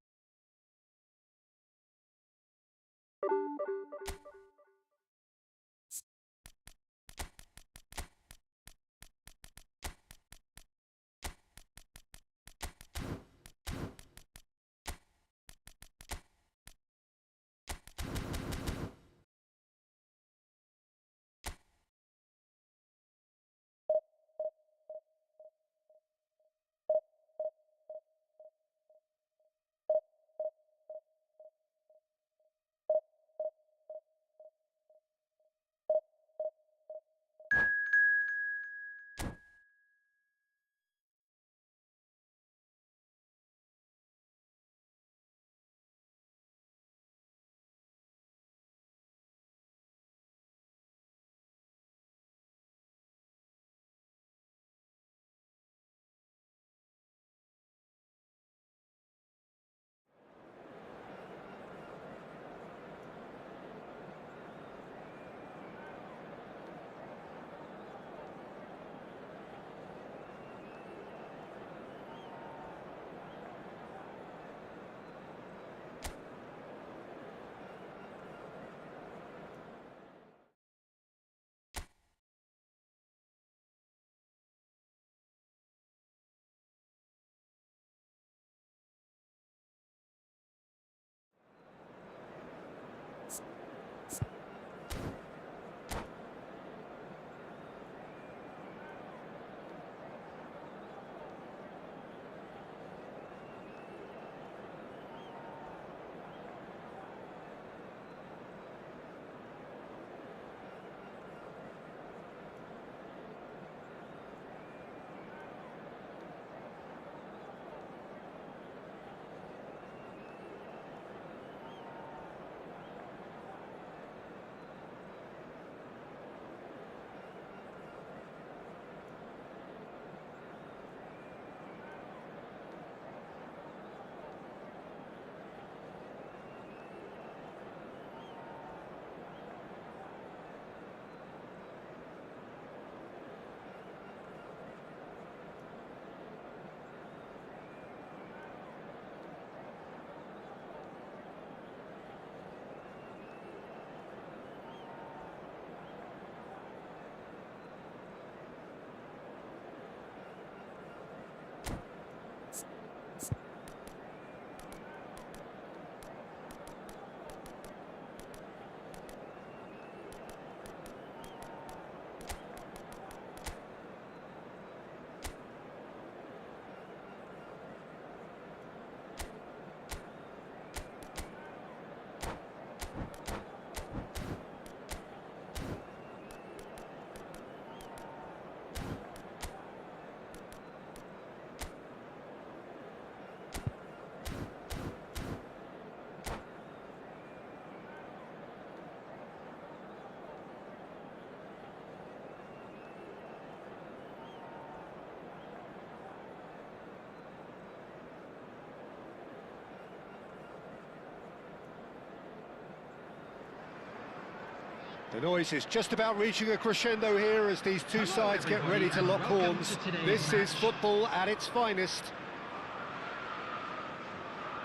The noise is just about reaching a crescendo here as these two sides get ready to lock horns. This is football at its finest.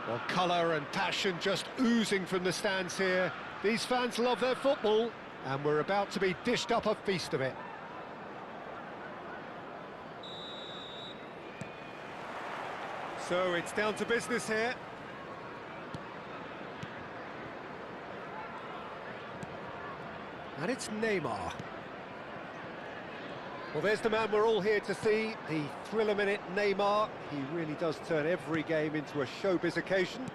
Well, colour and passion just oozing from the stands here. These fans love their football, and we're about to be dished up a feast of it. So it's down to business here. And it's Neymar. Well, there's the man we're all here to see, the thriller-minute Neymar. He really does turn every game into a showbiz occasion.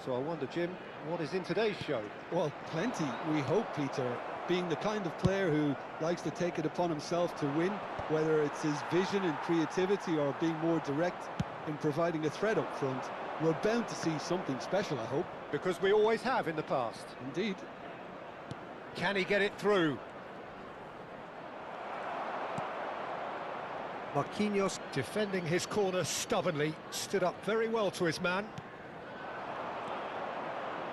So I wonder, Jim, what is in today's show? Well, plenty, we hope, Peter. Being the kind of player who likes to take it upon himself to win, whether it's his vision and creativity or being more direct in providing a threat up front, we're bound to see something special, I hope. Because we always have in the past. Indeed. Can he get it through? Marquinhos, defending his corner stubbornly, stood up very well to his man.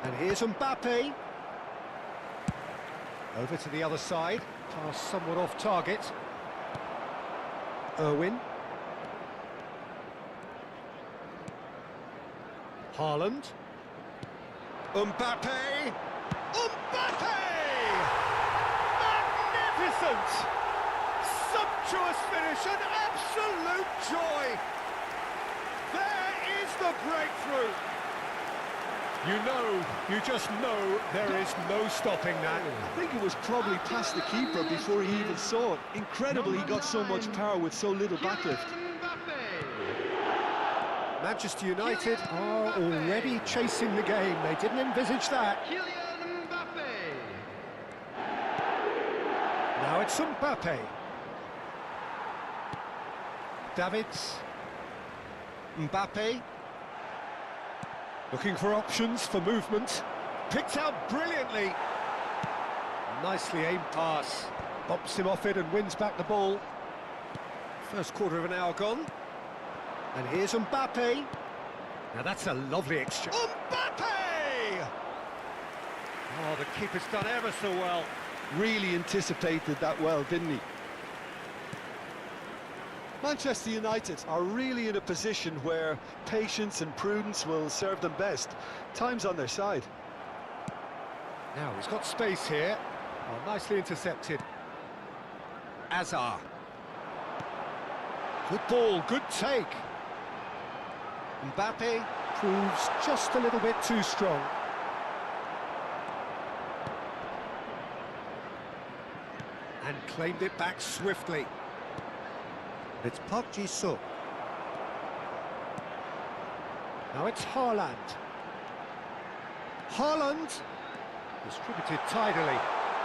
And here's Mbappe. Over to the other side, pass somewhat off target. Irwin. Haaland. Mbappe! Mbappe! Magnificent! Sumptuous finish, an absolute joy! There is the breakthrough! You just know there is no stopping that. I think it was probably past the keeper before he even saw it. Incredible he got so much power with so little backlift. Manchester United are already chasing the game. They didn't envisage that. Now it's Mbappe. Davids. Mbappe. Looking for options for movement. Picked out brilliantly. Nicely aimed pass. Bops him off it and wins back the ball. First quarter of an hour gone. And here's Mbappe. Now that's a lovely exchange. Mbappe! Oh, the keeper's done ever so well. Really anticipated that well, didn't he? Manchester United are really in a position where patience and prudence will serve them best. Time's on their side. Now he's got space here. Oh, nicely intercepted. Azar. Good ball, good take. Mbappe proves just a little bit too strong. And claimed it back swiftly. It's Park Ji-suk. Now it's Haaland. Haaland distributed tidily.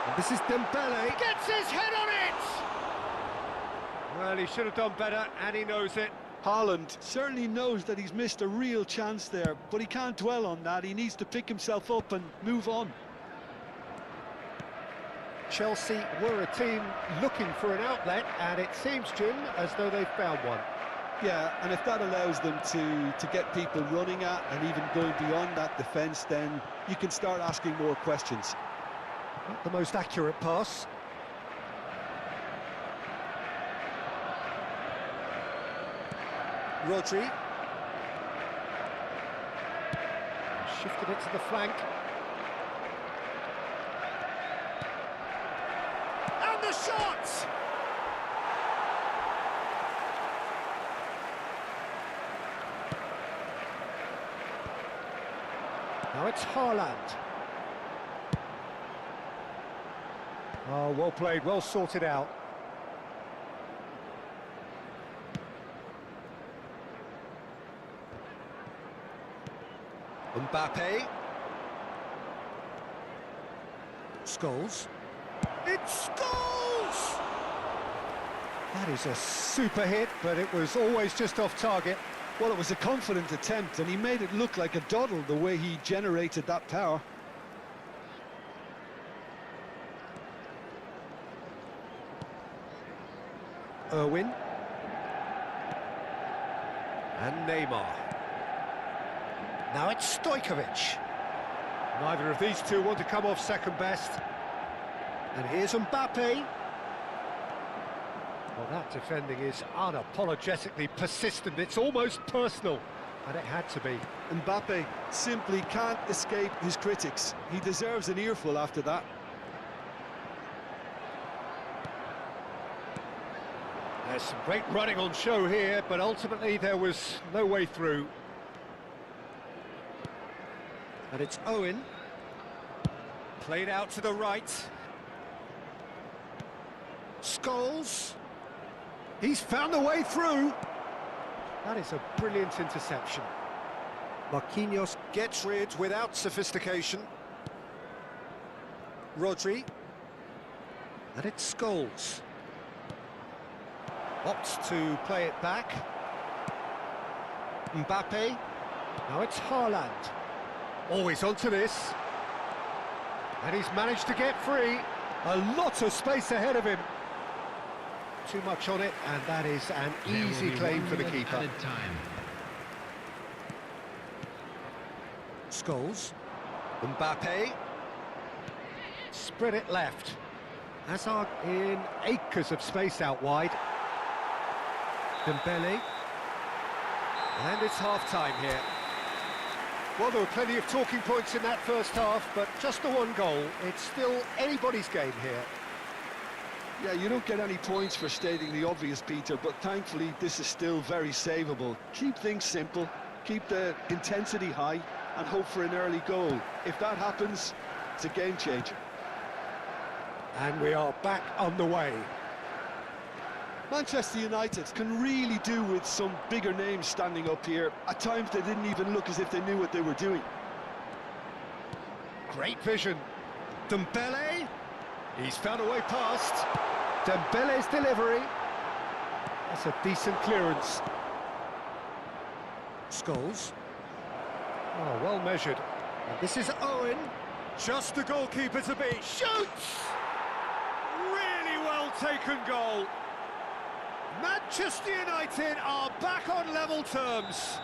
And this is Dembele. Gets his head on it! Well, he should have done better, and he knows it. Haaland certainly knows that he's missed a real chance there, but he can't dwell on that. He needs to pick himself up and move on. Chelsea were a team looking for an outlet, and it seems, Jim, as though they've found one. Yeah, and if that allows them to get people running at and even going beyond that defence, then you can start asking more questions. Not the most accurate pass. Rodri. Shifted it to the flank. And the shot! Now it's Haaland. Oh, well played, well sorted out. Mbappe. Scholes. It's Scholes! That is a super hit, but it was always just off target. Well, it was a confident attempt, and he made it look like a doddle the way he generated that power. Irwin. And Neymar. Now it's Stojkovic. Neither of these two want to come off second best. And here's Mbappe. Well, that defending is unapologetically persistent. It's almost personal, and it had to be. Mbappe simply can't escape his critics. He deserves an earful after that. There's some great running on show here, but ultimately there was no way through. And it's Owen. Played out to the right. Scholes. He's found a way through. That is a brilliant interception. Marquinhos gets rid without sophistication. Rodri. And it's Scholes. Opts to play it back. Mbappe. Now it's Haaland. Always onto this. And he's managed to get free. A lot of space ahead of him. Too much on it, and that is an easy claim for the keeper. Scholes. Mbappe. Spread it left. Hazard in acres of space out wide. Dembele. And it's half-time here. Well, there were plenty of talking points in that first half, but just the one goal. It's still anybody's game here. Yeah, you don't get any points for stating the obvious, Peter, but thankfully this is still very savable. Keep things simple, keep the intensity high, and hope for an early goal. If that happens, it's a game changer. And we are back on the way. Manchester United can really do with some bigger names standing up here. At times they didn't even look as if they knew what they were doing. Great vision. Dembele. He's found a way past. Dembele's delivery. That's a decent clearance. Scholes. Oh, well measured. And this is Owen. Just the goalkeeper to beat. Shoots! Really well taken goal. Manchester United are back on level terms.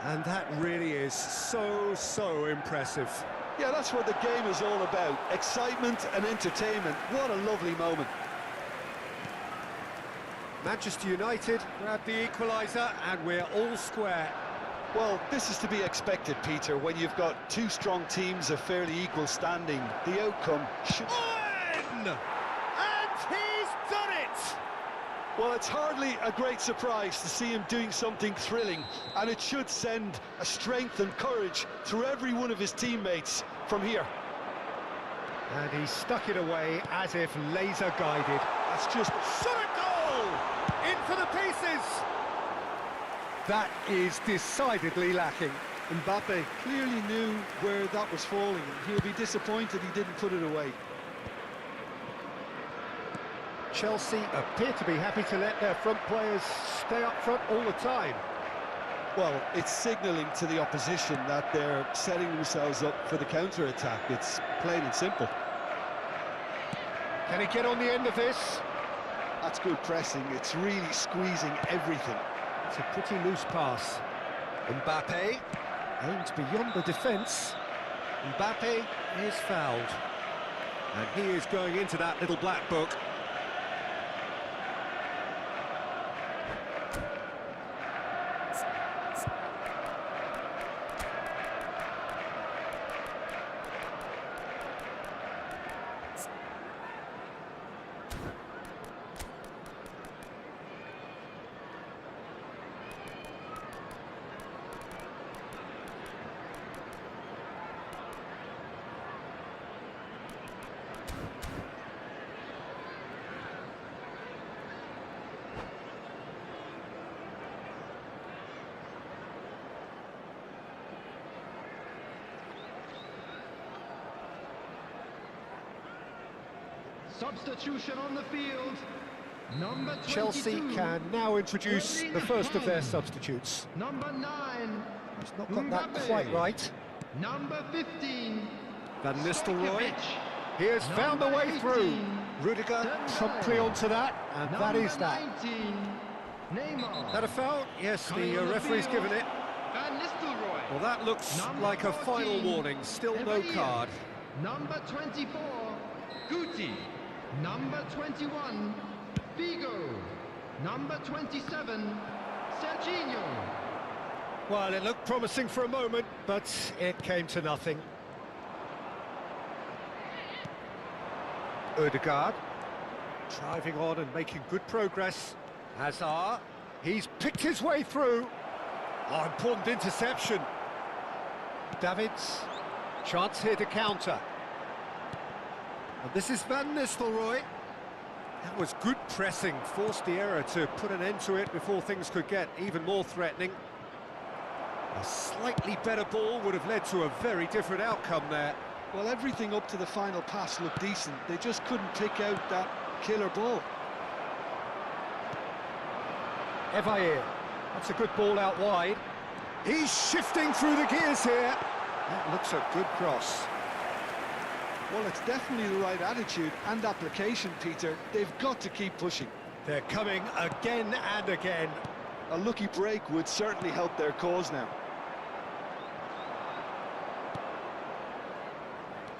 And that really is so impressive. Yeah, that's what the game is all about. Excitement and entertainment. What a lovely moment. Manchester United grab the equaliser and we're all square. Well, this is to be expected, Peter, when you've got two strong teams of fairly equal standing. The outcome should... Owen! And he's done it! Well, it's hardly a great surprise to see him doing something thrilling, and it should send a strength and courage through every one of his teammates from here. And he stuck it away as if laser guided. That's just... Shot a goal! In for the pieces! That is decidedly lacking. Mbappe clearly knew where that was falling. He'll be disappointed he didn't put it away. Chelsea appear to be happy to let their front players stay up front all the time. Well, it's signalling to the opposition that they're setting themselves up for the counter-attack. It's plain and simple. Can he get on the end of this? That's good pressing. It's really squeezing everything. It's a pretty loose pass. Mbappe aims beyond the defence. Mbappe is fouled. And he is going into that little black book. Substitution on the field. Number 22. Chelsea can now introduce the first of their substitutes. Number 9. He's not got that Mbappe. quite right. Number 15. Van Nistelrooy. Capek. He has found a way 18. through. Rudiger Dembele. promptly onto that, and that is that. 19. Neymar. That a foul? Yes, Coming the on the referee's field. given it. Van Nistelrooy. Well, that looks Number like a 14. final warning. Still no Efootball. card. Number 24. Guti. Number 21, Figo. Number 27, Serginho. Well, it looked promising for a moment, but it came to nothing. Odegaard, driving on and making good progress. Hazard, he's picked his way through. Oh, important interception. Davids, chance here to counter. And this is Van Nistelrooy. That was good pressing, forced the error to put an end to it before things could get even more threatening. A slightly better ball would have led to a very different outcome there. Well, everything up to the final pass looked decent. They just couldn't pick out that killer ball. Evair, that's a good ball out wide. He's shifting through the gears here. That looks a good cross. Well, it's definitely the right attitude and application, Peter. They've got to keep pushing. They're coming again and again. A lucky break would certainly help their cause now.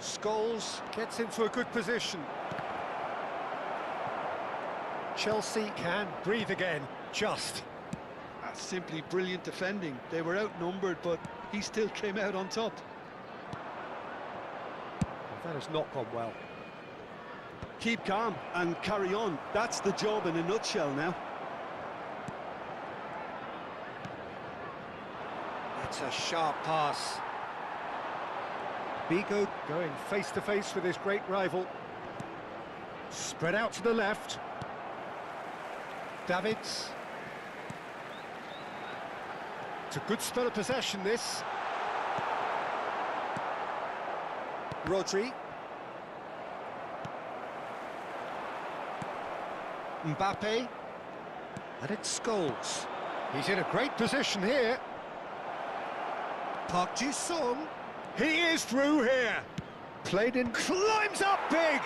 Scholes gets into a good position. Chelsea can breathe again, just. That's simply brilliant defending. They were outnumbered, but he still came out on top. That has not gone well. Keep calm and carry on. That's the job in a nutshell now. It's a sharp pass. Figo going face-to-face with his great rival. Spread out to the left. Davids. It's a good spell of possession, this. Rodri. Mbappe. And it's Scholes. He's in a great position here. Park Ji-sung. He is through here. Played in, climbs up big.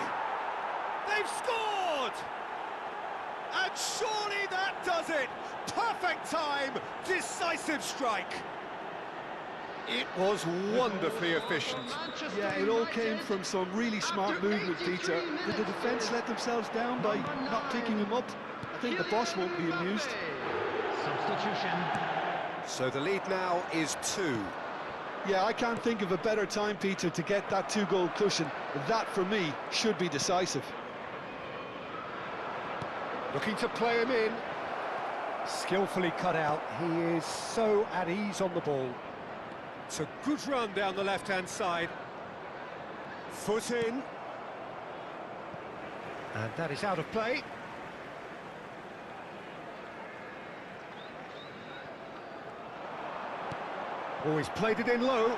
They've scored. And surely that does it. Perfect time, decisive strike. It was wonderfully efficient. Yeah, it all came from some really smart movement, Peter. Did the defence let themselves down by not picking him up? I think the boss won't be amused. Substitution. So the lead now is 2. Yeah, I can't think of a better time, Peter, to get that 2-goal cushion. That, for me, should be decisive. Looking to play him in. Skillfully cut out. He is so at ease on the ball. It's a good run down the left-hand side. Foot in. And that is out of play. Always played it in low.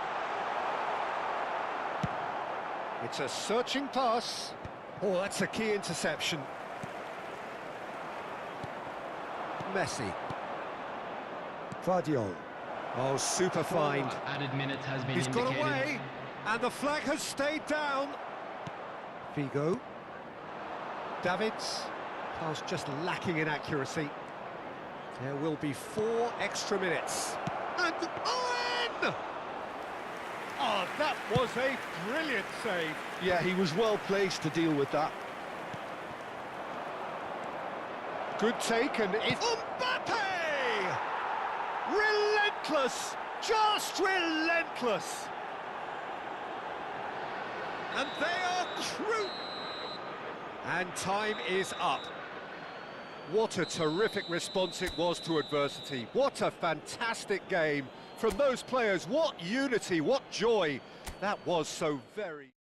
It's a searching pass. Oh, that's a key interception. Messi. Guardiola. Oh, super find. Added minutes has been He's indicated. got away, and the flag has stayed down. Figo. Davids. Pass just lacking in accuracy. There will be 4 extra minutes. And Owen! Oh, that was a brilliant save. Yeah, he was well placed to deal with that. Good take, and it's Mbappe! Relentless, just relentless. And they are through. And time is up. What a terrific response it was to adversity. What a fantastic game from those players. What unity, what joy. That was so very...